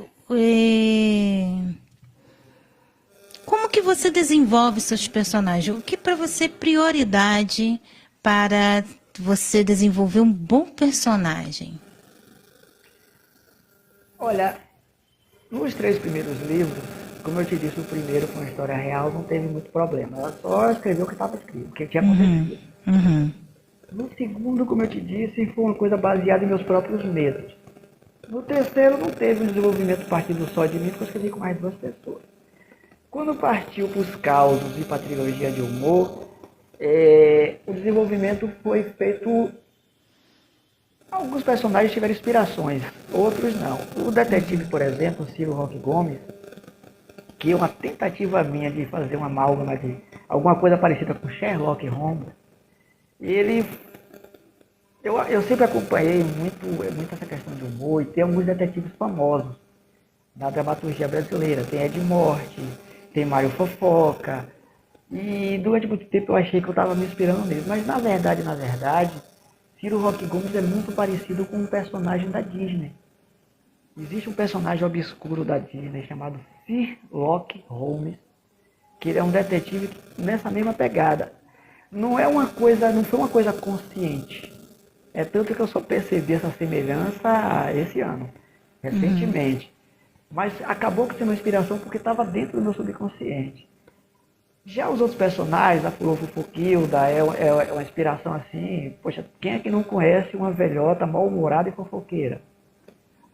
como que você desenvolve seus personagens? O que para você é prioridade para você desenvolver um bom personagem? Olha, nos 3 primeiros livros, como eu te disse, o primeiro foi uma história real, não teve muito problema. Ela só escreveu o que estava escrito, o que tinha acontecido. No segundo, como eu te disse, foi uma coisa baseada em meus próprios medos. No terceiro, não teve um desenvolvimento partindo só de mim, porque eu escrevi com mais 2 pessoas. Quando partiu para os causos e para a trilogia de humor, o desenvolvimento foi feito. Alguns personagens tiveram inspirações, outros não. O detetive, por exemplo, Ciro Roque Gomes, que é uma tentativa minha de fazer uma amálgama de alguma coisa parecida com Sherlock Holmes, eu sempre acompanhei muito essa questão de humor, e tem alguns detetives famosos da dramaturgia brasileira. Tem Ed Morte, tem Mário Fofoca, e durante muito tempo eu achei que eu estava me inspirando neles, mas na verdade, Ciro Roque Gomes é muito parecido com um personagem da Disney. Existe um personagem obscuro da Disney chamado Sherlock Holmes, que ele é um detetive nessa mesma pegada. Não foi uma coisa consciente. É tanto que eu só percebi essa semelhança esse ano, recentemente. Mas acabou sendo uma inspiração porque estava dentro do meu subconsciente. Já os outros personagens, a Furufo Foquilda é uma inspiração assim, poxa, quem é que não conhece uma velhota mal-humorada e fofoqueira?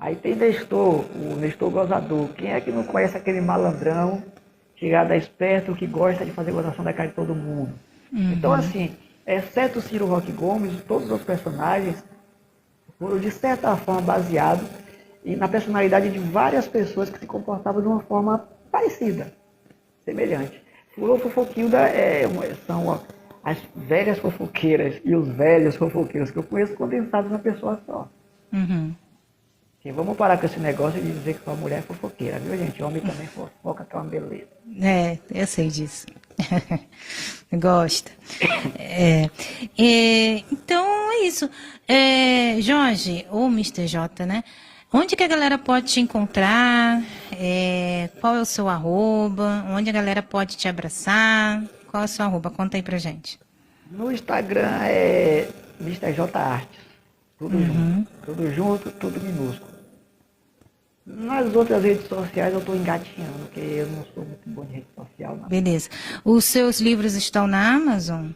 Aí tem Nestor, o Nestor gozador, quem é que não conhece aquele malandrão, chegada esperto, que gosta de fazer gozação da cara de todo mundo? Então assim, exceto o Ciro Roque Gomes, todos os outros personagens foram de certa forma baseados na personalidade de várias pessoas que se comportavam de uma forma parecida, semelhante. Furufo Foquilda são as velhas fofoqueiras e os velhos fofoqueiros que eu conheço condensados numa pessoa só. Uhum. E vamos parar com esse negócio de dizer que sua mulher é fofoqueira, viu, gente? Homem também fofoca, que é uma beleza. Eu sei disso. Gosta. Então é isso. Jorge, ou Mister J, né? Onde que a galera pode te encontrar? Qual é o seu arroba? Onde a galera pode te abraçar? Qual é o seu arroba? Conta aí pra gente. No Instagram é Mister J Artes. Tudo junto. Tudo junto, tudo minúsculo. Nas outras redes sociais eu estou engatinhando, porque eu não sou muito bom de rede social, não. Beleza. Os seus livros estão na Amazon?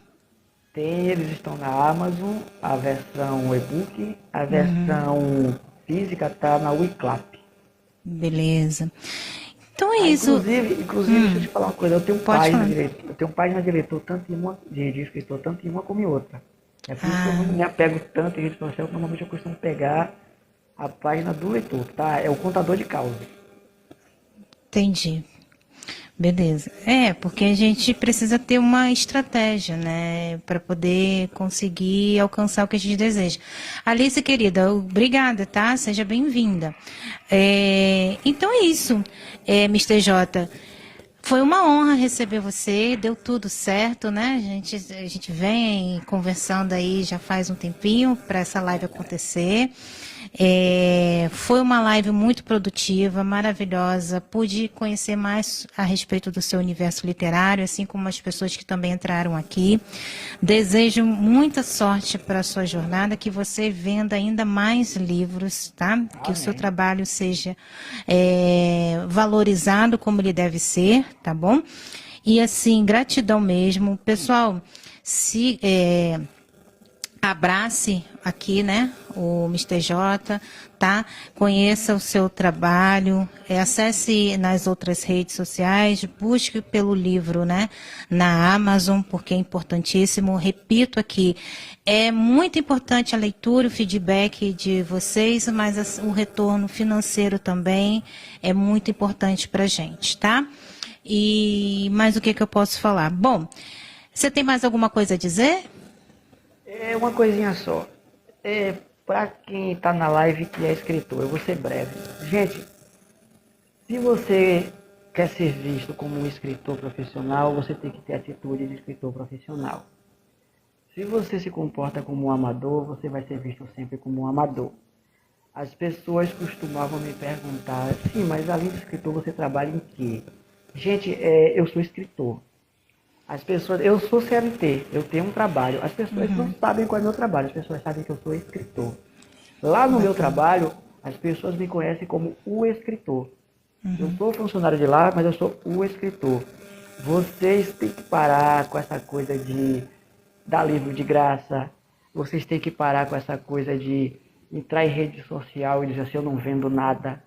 Eles estão na Amazon, a versão e-book, a versão física está na Wiclap. Beleza. Então é isso. Inclusive, deixa eu te falar uma coisa, eu tenho página de leitor tanto em uma, de escritor, tanto em uma como em outra. É por isso que eu não me apego tanto em rede social, que normalmente eu costumo pegar a página do leitor, tá? É o contador de causa. Entendi. Beleza. Porque a gente precisa ter uma estratégia, né, para poder conseguir alcançar o que a gente deseja. Alice, querida, obrigada, tá? Seja bem-vinda. Então é isso, Mister J. Foi uma honra receber você, deu tudo certo, né? A gente vem conversando aí já faz um tempinho para essa live acontecer. Foi uma live muito produtiva, maravilhosa. Pude conhecer mais a respeito do seu universo literário, assim como as pessoas que também entraram aqui. Desejo muita sorte para a sua jornada, que você venda ainda mais livros, tá? Que o seu trabalho seja valorizado como ele deve ser, tá bom? E assim, gratidão mesmo. Pessoal, se abrace aqui, né, o Mister J, tá? Conheça o seu trabalho, acesse nas outras redes sociais, busque pelo livro, né, na Amazon, porque é importantíssimo. Repito aqui, é muito importante a leitura, o feedback de vocês, mas o retorno financeiro também é muito importante pra gente, tá? E mais o que eu posso falar? Bom, você tem mais alguma coisa a dizer? É uma coisinha só. Para quem está na live que é escritor, eu vou ser breve. Gente, se você quer ser visto como um escritor profissional, você tem que ter atitude de escritor profissional. Se você se comporta como um amador, você vai ser visto sempre como um amador. As pessoas costumavam me perguntar, sim, mas além de escritor, você trabalha em quê? Gente, eu sou escritor. As pessoas, eu sou CLT, eu tenho um trabalho. As pessoas não sabem qual é o meu trabalho, as pessoas sabem que eu sou escritor. Lá no meu trabalho, as pessoas me conhecem como o escritor. Eu sou funcionário de lá, mas eu sou o escritor. Vocês têm que parar com essa coisa de dar livro de graça. Vocês têm que parar com essa coisa de entrar em rede social e dizer assim, eu não vendo nada.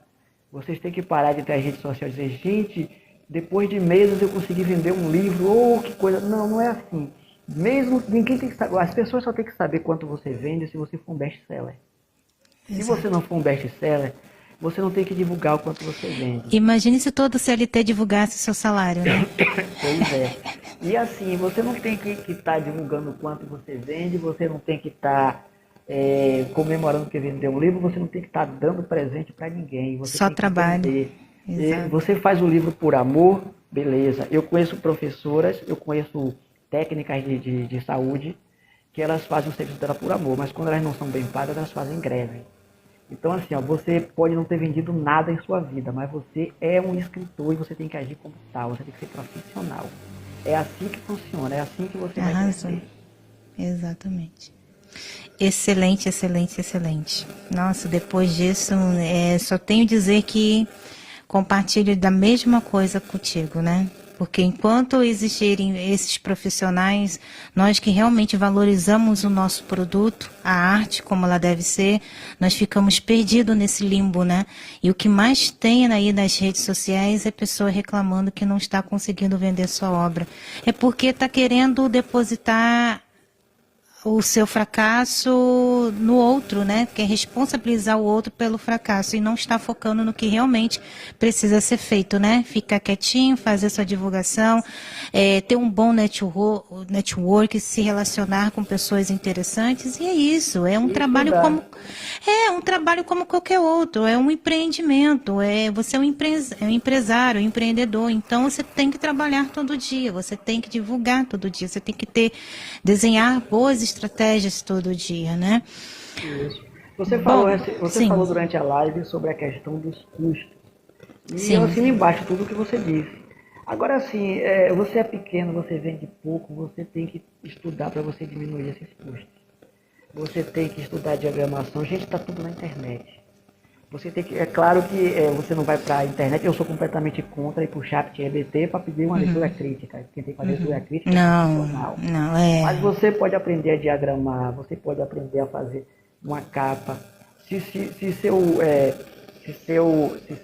Vocês têm que parar de entrar em rede social e dizer, gente, depois de meses eu consegui vender um livro, que coisa. Não, não é assim. Mesmo, ninguém tem que saber, as pessoas só têm que saber quanto você vende se você for um best-seller. Se você não for um best-seller, você não tem que divulgar o quanto você vende. Imagine se todo CLT divulgasse o seu salário, né? Pois é. E assim, você não tem que estar divulgando o quanto você vende, você não tem que estar comemorando que vendeu um livro, você não tem que estar dando presente para ninguém. Você Só tem que trabalho. vender. Você faz o livro por amor, beleza. Eu conheço professoras, eu conheço técnicas de saúde, que elas fazem o serviço dela por amor, mas quando elas não são bem pagas, elas fazem greve. Então assim, você pode não ter vendido nada em sua vida, mas você é um escritor e você tem que agir como tal, você tem que ser profissional. É assim que funciona, é assim que você vai crescer. Exatamente. Excelente, excelente, excelente. Nossa, depois disso, só tenho a dizer que compartilho da mesma coisa contigo, né? Porque enquanto existirem esses profissionais, nós que realmente valorizamos o nosso produto, a arte como ela deve ser, nós ficamos perdidos nesse limbo, né? E o que mais tem aí nas redes sociais é pessoa reclamando que não está conseguindo vender sua obra. É porque está querendo depositar o seu fracasso no outro, né? Que é responsabilizar o outro pelo fracasso e não estar focando no que realmente precisa ser feito, né? Ficar quietinho, fazer sua divulgação, ter um bom network, se relacionar com pessoas interessantes, e é isso. É um trabalho como qualquer outro. É um empreendimento. Você é um empresário, um empreendedor. Então você tem que trabalhar todo dia. Você tem que divulgar todo dia. Você tem que desenhar boas estratégias todo dia, né? Isso. Você falou durante a live sobre a questão dos custos. E eu assino embaixo tudo o que você disse. Agora, assim, você é pequeno, você vende pouco, você tem que estudar para você diminuir esses custos. Você tem que estudar diagramação. Gente, está tudo na internet. Você tem que, é claro que você não vai para a internet, eu sou completamente contra ir para o chat EBT para pedir uma leitura crítica. Quem tem que fazer leitura crítica não, Mas você pode aprender a diagramar, você pode aprender a fazer uma capa. Se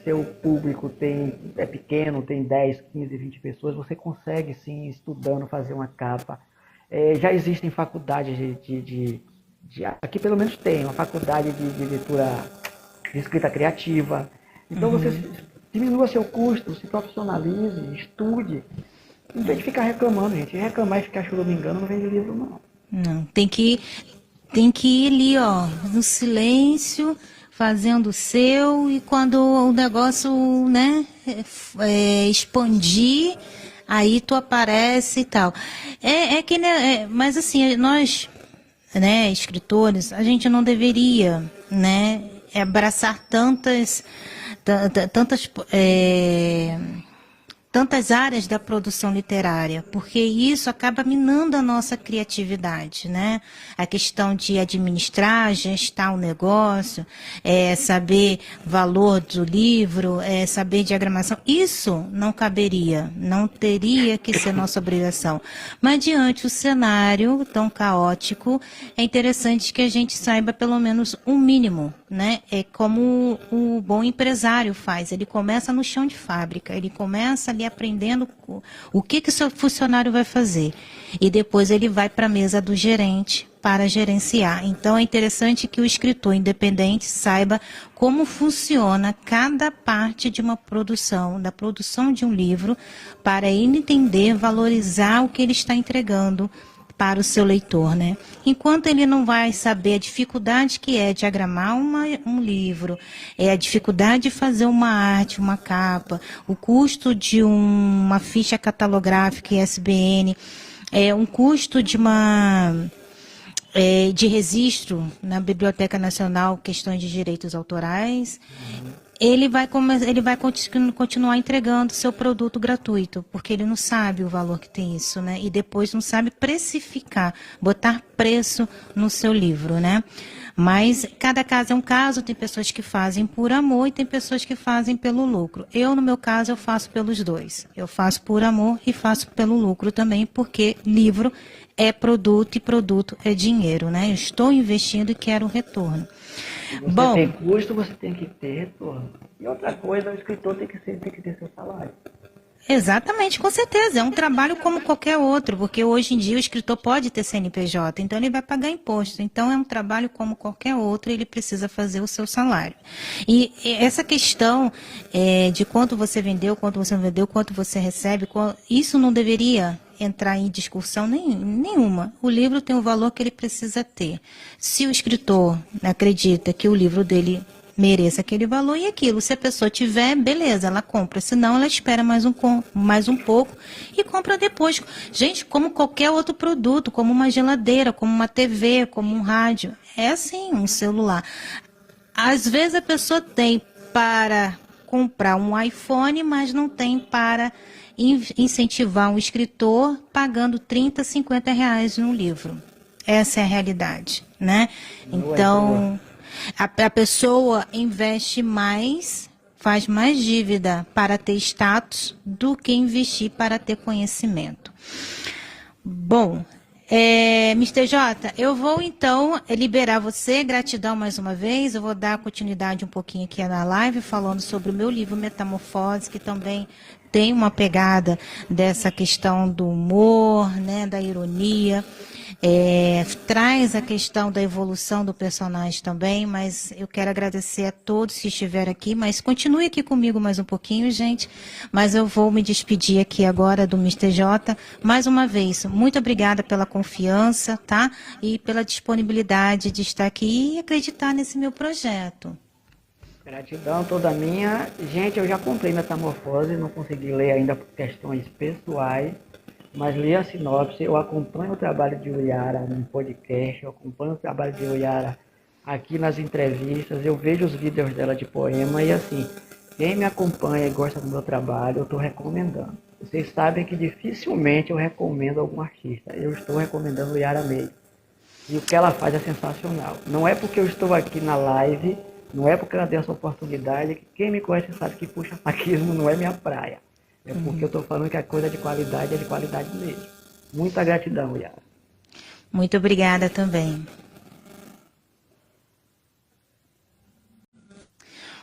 seu público é pequeno, tem 10, 15, 20 pessoas, você consegue sim, estudando, fazer uma capa. Já existem faculdades aqui pelo menos tem uma faculdade de leitura, de escrita criativa. Então você diminua seu custo, se profissionalize, estude. Em vez de ficar reclamando, gente. Reclamar e ficar choramingando não vende livro, não. Não, tem que ir ali, ó, no silêncio, fazendo o seu, e quando o negócio, né, expandir, aí tu aparece e tal. Mas assim, nós, né, escritores, a gente não deveria, né, abraçar tantas áreas da produção literária, porque isso acaba minando a nossa criatividade, né? A questão de administrar, gestar o negócio, saber valor do livro, saber diagramação, isso não caberia, não teria que ser nossa obrigação. Mas diante do cenário tão caótico, é interessante que a gente saiba pelo menos um mínimo, né? É como o bom empresário faz, ele começa no chão de fábrica, ele começa ali aprendendo o que o seu funcionário vai fazer. E depois ele vai para a mesa do gerente para gerenciar. Então é interessante que o escritor independente saiba como funciona cada parte de uma produção, da produção de um livro, para ele entender, valorizar o que ele está entregando para o seu leitor, né? Enquanto ele não vai saber a dificuldade que é diagramar um livro, a dificuldade de fazer uma arte, uma capa, o custo de uma ficha catalográfica ISBN, um custo de de registro na Biblioteca Nacional, questões de direitos autorais, ele vai continuar entregando seu produto gratuito, porque ele não sabe o valor que tem isso, né? E depois não sabe precificar, botar preço no seu livro, né? Mas cada caso é um caso, tem pessoas que fazem por amor e tem pessoas que fazem pelo lucro. No meu caso, eu faço pelos dois. Eu faço por amor e faço pelo lucro também, porque livro é produto e produto é dinheiro, né? Eu estou investindo e quero um retorno. Você tem custo, você tem que ter retorno. E outra coisa, o escritor tem que ter seu salário. Exatamente, com certeza. É um trabalho como qualquer outro, porque hoje em dia o escritor pode ter CNPJ, então ele vai pagar imposto. Então é um trabalho como qualquer outro, ele precisa fazer o seu salário. E essa questão de quanto você vendeu, quanto você não vendeu, quanto você recebe, isso não deveria entrar em discussão nenhuma. O livro tem o valor que ele precisa ter. Se o escritor acredita que o livro dele mereça aquele valor e aquilo, se a pessoa tiver, beleza, ela compra. Se não, ela espera mais um pouco e compra depois. Gente, como qualquer outro produto, como uma geladeira, como uma TV, como um rádio. É assim, um celular. Às vezes a pessoa tem para comprar um iPhone, mas não tem para incentivar um escritor pagando 30, 50 reais no livro. Essa é a realidade, né? Então, a pessoa investe mais, faz mais dívida para ter status do que investir para ter conhecimento. Bom, Mr. J, eu vou então liberar você, gratidão mais uma vez, eu vou dar continuidade um pouquinho aqui na live, falando sobre o meu livro Metamorfose, que também tem uma pegada dessa questão do humor, né, da ironia, traz a questão da evolução do personagem também, mas eu quero agradecer a todos que estiveram aqui, mas continue aqui comigo mais um pouquinho, gente, mas eu vou me despedir aqui agora do Mr. J. Mais uma vez, muito obrigada pela confiança, tá? E pela disponibilidade de estar aqui e acreditar nesse meu projeto. Gratidão toda minha. Gente, eu já comprei Metamorfose, não consegui ler ainda por questões pessoais, mas li a sinopse. Eu acompanho o trabalho de Uyara no podcast, eu acompanho o trabalho de Uyara aqui nas entrevistas, eu vejo os vídeos dela de poema e assim, quem me acompanha e gosta do meu trabalho, eu estou recomendando. Vocês sabem que dificilmente eu recomendo algum artista, eu estou recomendando Uyara May. E o que ela faz é sensacional. Não é porque eu estou aqui na live, não é porque ela deu essa oportunidade, que quem me conhece sabe que puxa-saquismo não é minha praia. É porque eu estou falando que a coisa de qualidade é de qualidade mesmo. Muita gratidão, Yara. Muito obrigada também.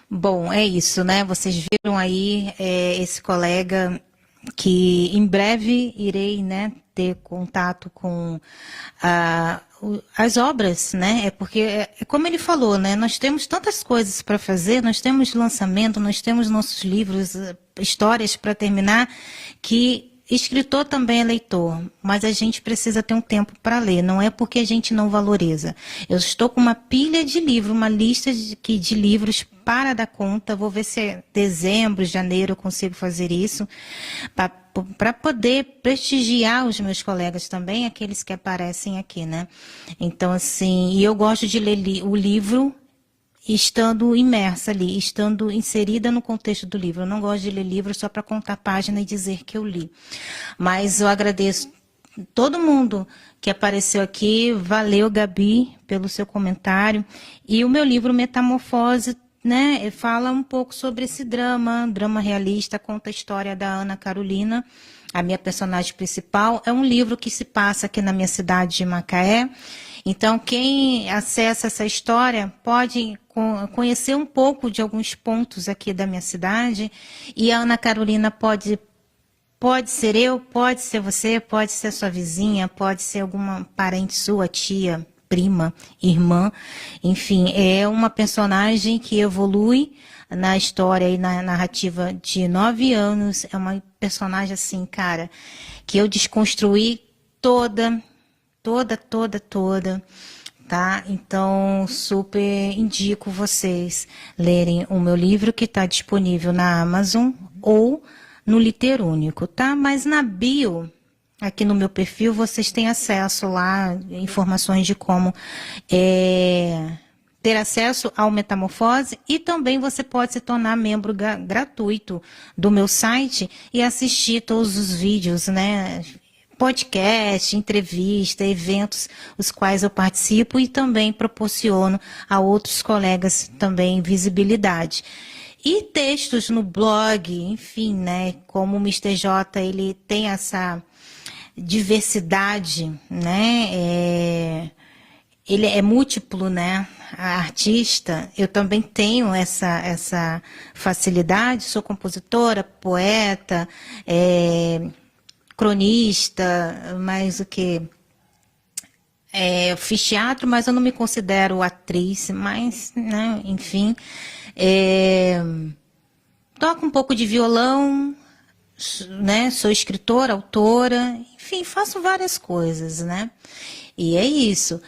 Bom, é isso, né? Vocês viram aí esse colega que em breve irei, né, ter contato com as obras, né? É porque, como ele falou, né? Nós temos tantas coisas para fazer, nós temos lançamento, nós temos nossos livros, histórias para terminar, que escritor também é leitor, mas a gente precisa ter um tempo para ler, não é porque a gente não valoriza. Eu estou com uma pilha de livros, uma lista de livros para dar conta, vou ver se em dezembro, janeiro eu consigo fazer isso, para poder prestigiar os meus colegas também, aqueles que aparecem aqui, né? Então, assim, e eu gosto de ler o livro estando imersa ali, estando inserida no contexto do livro. Eu não gosto de ler livro só para contar a página e dizer que eu li. Mas eu agradeço todo mundo que apareceu aqui. Valeu, Gabi, pelo seu comentário. E o meu livro Metamorfose, né, fala um pouco sobre esse drama realista, conta a história da Ana Carolina, a minha personagem principal. É um livro que se passa aqui na minha cidade de Macaé. Então, quem acessa essa história pode conhecer um pouco de alguns pontos aqui da minha cidade. E a Ana Carolina pode ser eu, pode ser você, pode ser sua vizinha, pode ser alguma parente sua, tia, prima, irmã. Enfim, é uma personagem que evolui na história e na narrativa de 9 anos. É uma personagem assim, cara, que eu desconstruí toda, tá? Então, super indico vocês lerem o meu livro, que está disponível na Amazon ou no Literúnico, tá? Mas na bio, aqui no meu perfil, vocês têm acesso lá, informações de como ter acesso ao Metamorfose, e também você pode se tornar membro gratuito do meu site e assistir todos os vídeos, né? Podcast, entrevista, eventos, os quais eu participo e também proporciono a outros colegas também visibilidade. E textos no blog, enfim, né, como o Mr. J, ele tem essa diversidade, né, ele é múltiplo, né, artista. Eu também tenho essa facilidade, sou compositora, poeta, cronista, mas o que? Eu fiz teatro, mas eu não me considero atriz, mas, né, enfim. Toco um pouco de violão, né, sou escritora, autora, enfim, faço várias coisas, né? E é isso.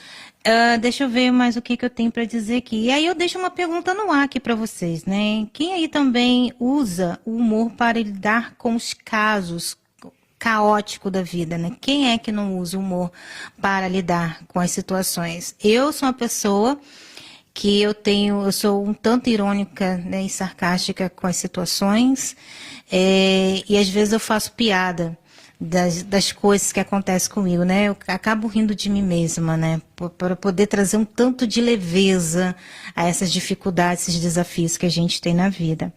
Deixa eu ver mais o que eu tenho para dizer aqui. E aí eu deixo uma pergunta no ar aqui para vocês, né? Quem aí também usa o humor para lidar com os casos caótico da vida, né? Quem é que não usa o humor para lidar com as situações? Eu sou uma pessoa que eu sou um tanto irônica, né, e sarcástica com as situações, e às vezes eu faço piada das coisas que acontecem comigo, né? Eu acabo rindo de mim mesma, né? Para poder trazer um tanto de leveza a essas dificuldades, esses desafios que a gente tem na vida.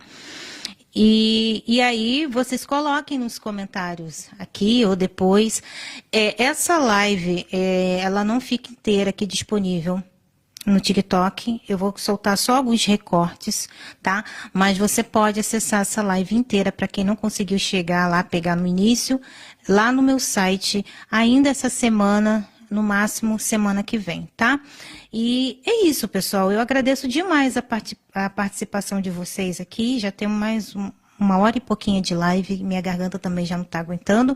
E aí vocês coloquem nos comentários aqui ou depois. Essa live, ela não fica inteira aqui disponível no TikTok. Eu vou soltar só alguns recortes, tá? Mas você pode acessar essa live inteira para quem não conseguiu chegar lá, pegar no início, lá no meu site, ainda essa semana, no máximo semana que vem, tá? E é isso, pessoal. Eu agradeço demais a participação de vocês aqui. Já temos mais uma hora e pouquinho de live. Minha garganta também já não está aguentando.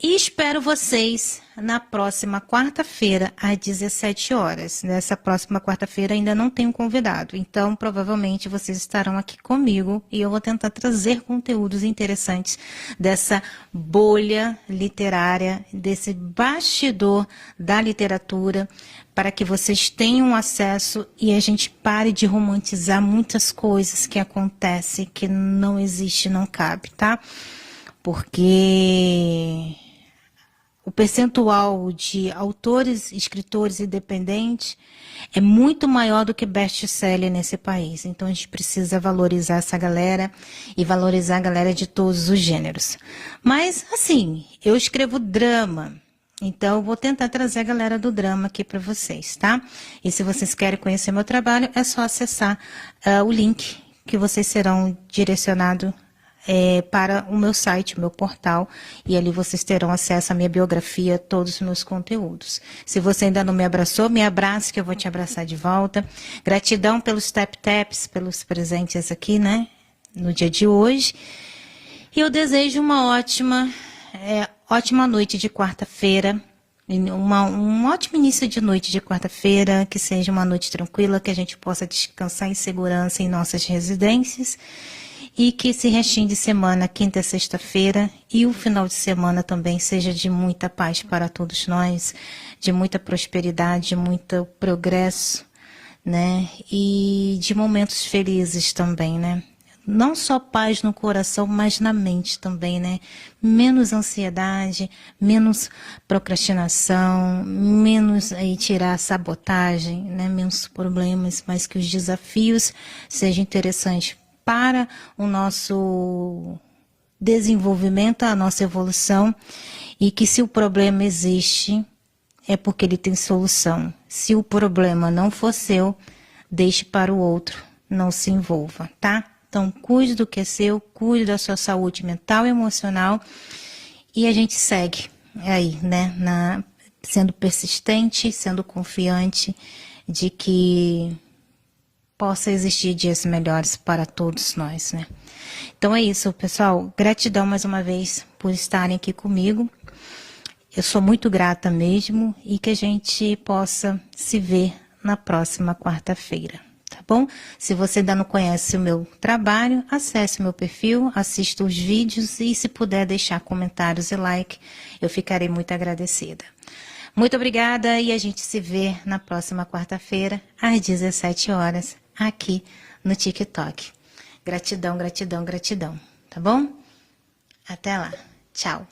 E espero vocês na próxima quarta-feira, às 17 horas. Nessa próxima quarta-feira ainda não tenho convidado, então provavelmente vocês estarão aqui comigo e eu vou tentar trazer conteúdos interessantes dessa bolha literária, desse bastidor da literatura, para que vocês tenham acesso e a gente pare de romantizar muitas coisas que acontecem, que não existe, não cabe, tá? Porque o percentual de autores, escritores independentes é muito maior do que best-seller nesse país. Então, a gente precisa valorizar essa galera e valorizar a galera de todos os gêneros. Mas, assim, eu escrevo drama. Então, eu vou tentar trazer a galera do drama aqui para vocês, tá? E se vocês querem conhecer meu trabalho, é só acessar o link que vocês serão direcionados para o meu site, o meu portal, e ali vocês terão acesso à minha biografia, todos os meus conteúdos. Se você ainda não me abraçou, me abrace que eu vou te abraçar de volta. Gratidão pelos tap-taps, pelos presentes aqui, né, no dia de hoje. E eu desejo uma ótima noite de quarta-feira, um ótimo início de noite de quarta-feira, que seja uma noite tranquila, que a gente possa descansar em segurança em nossas residências. E que esse restinho de semana, quinta e sexta-feira, e o final de semana também seja de muita paz para todos nós, de muita prosperidade, de muito progresso, né? E de momentos felizes também, né? Não só paz no coração, mas na mente também, né? Menos ansiedade, menos procrastinação, menos aí tirar a sabotagem, né? Menos problemas, mas que os desafios sejam interessantes para o nosso desenvolvimento, a nossa evolução, e que se o problema existe, é porque ele tem solução. Se o problema não for seu, deixe para o outro, não se envolva, tá? Então, cuide do que é seu, cuide da sua saúde mental e emocional, e a gente segue aí, né? Sendo persistente, sendo confiante de que possa existir dias melhores para todos nós, né? Então é isso, pessoal. Gratidão mais uma vez por estarem aqui comigo. Eu sou muito grata mesmo e que a gente possa se ver na próxima quarta-feira, tá bom? Se você ainda não conhece o meu trabalho, acesse o meu perfil, assista os vídeos e se puder deixar comentários e like, eu ficarei muito agradecida. Muito obrigada e a gente se vê na próxima quarta-feira, às 17 horas, aqui no TikTok. Gratidão, gratidão, gratidão, tá bom? Até lá. Tchau.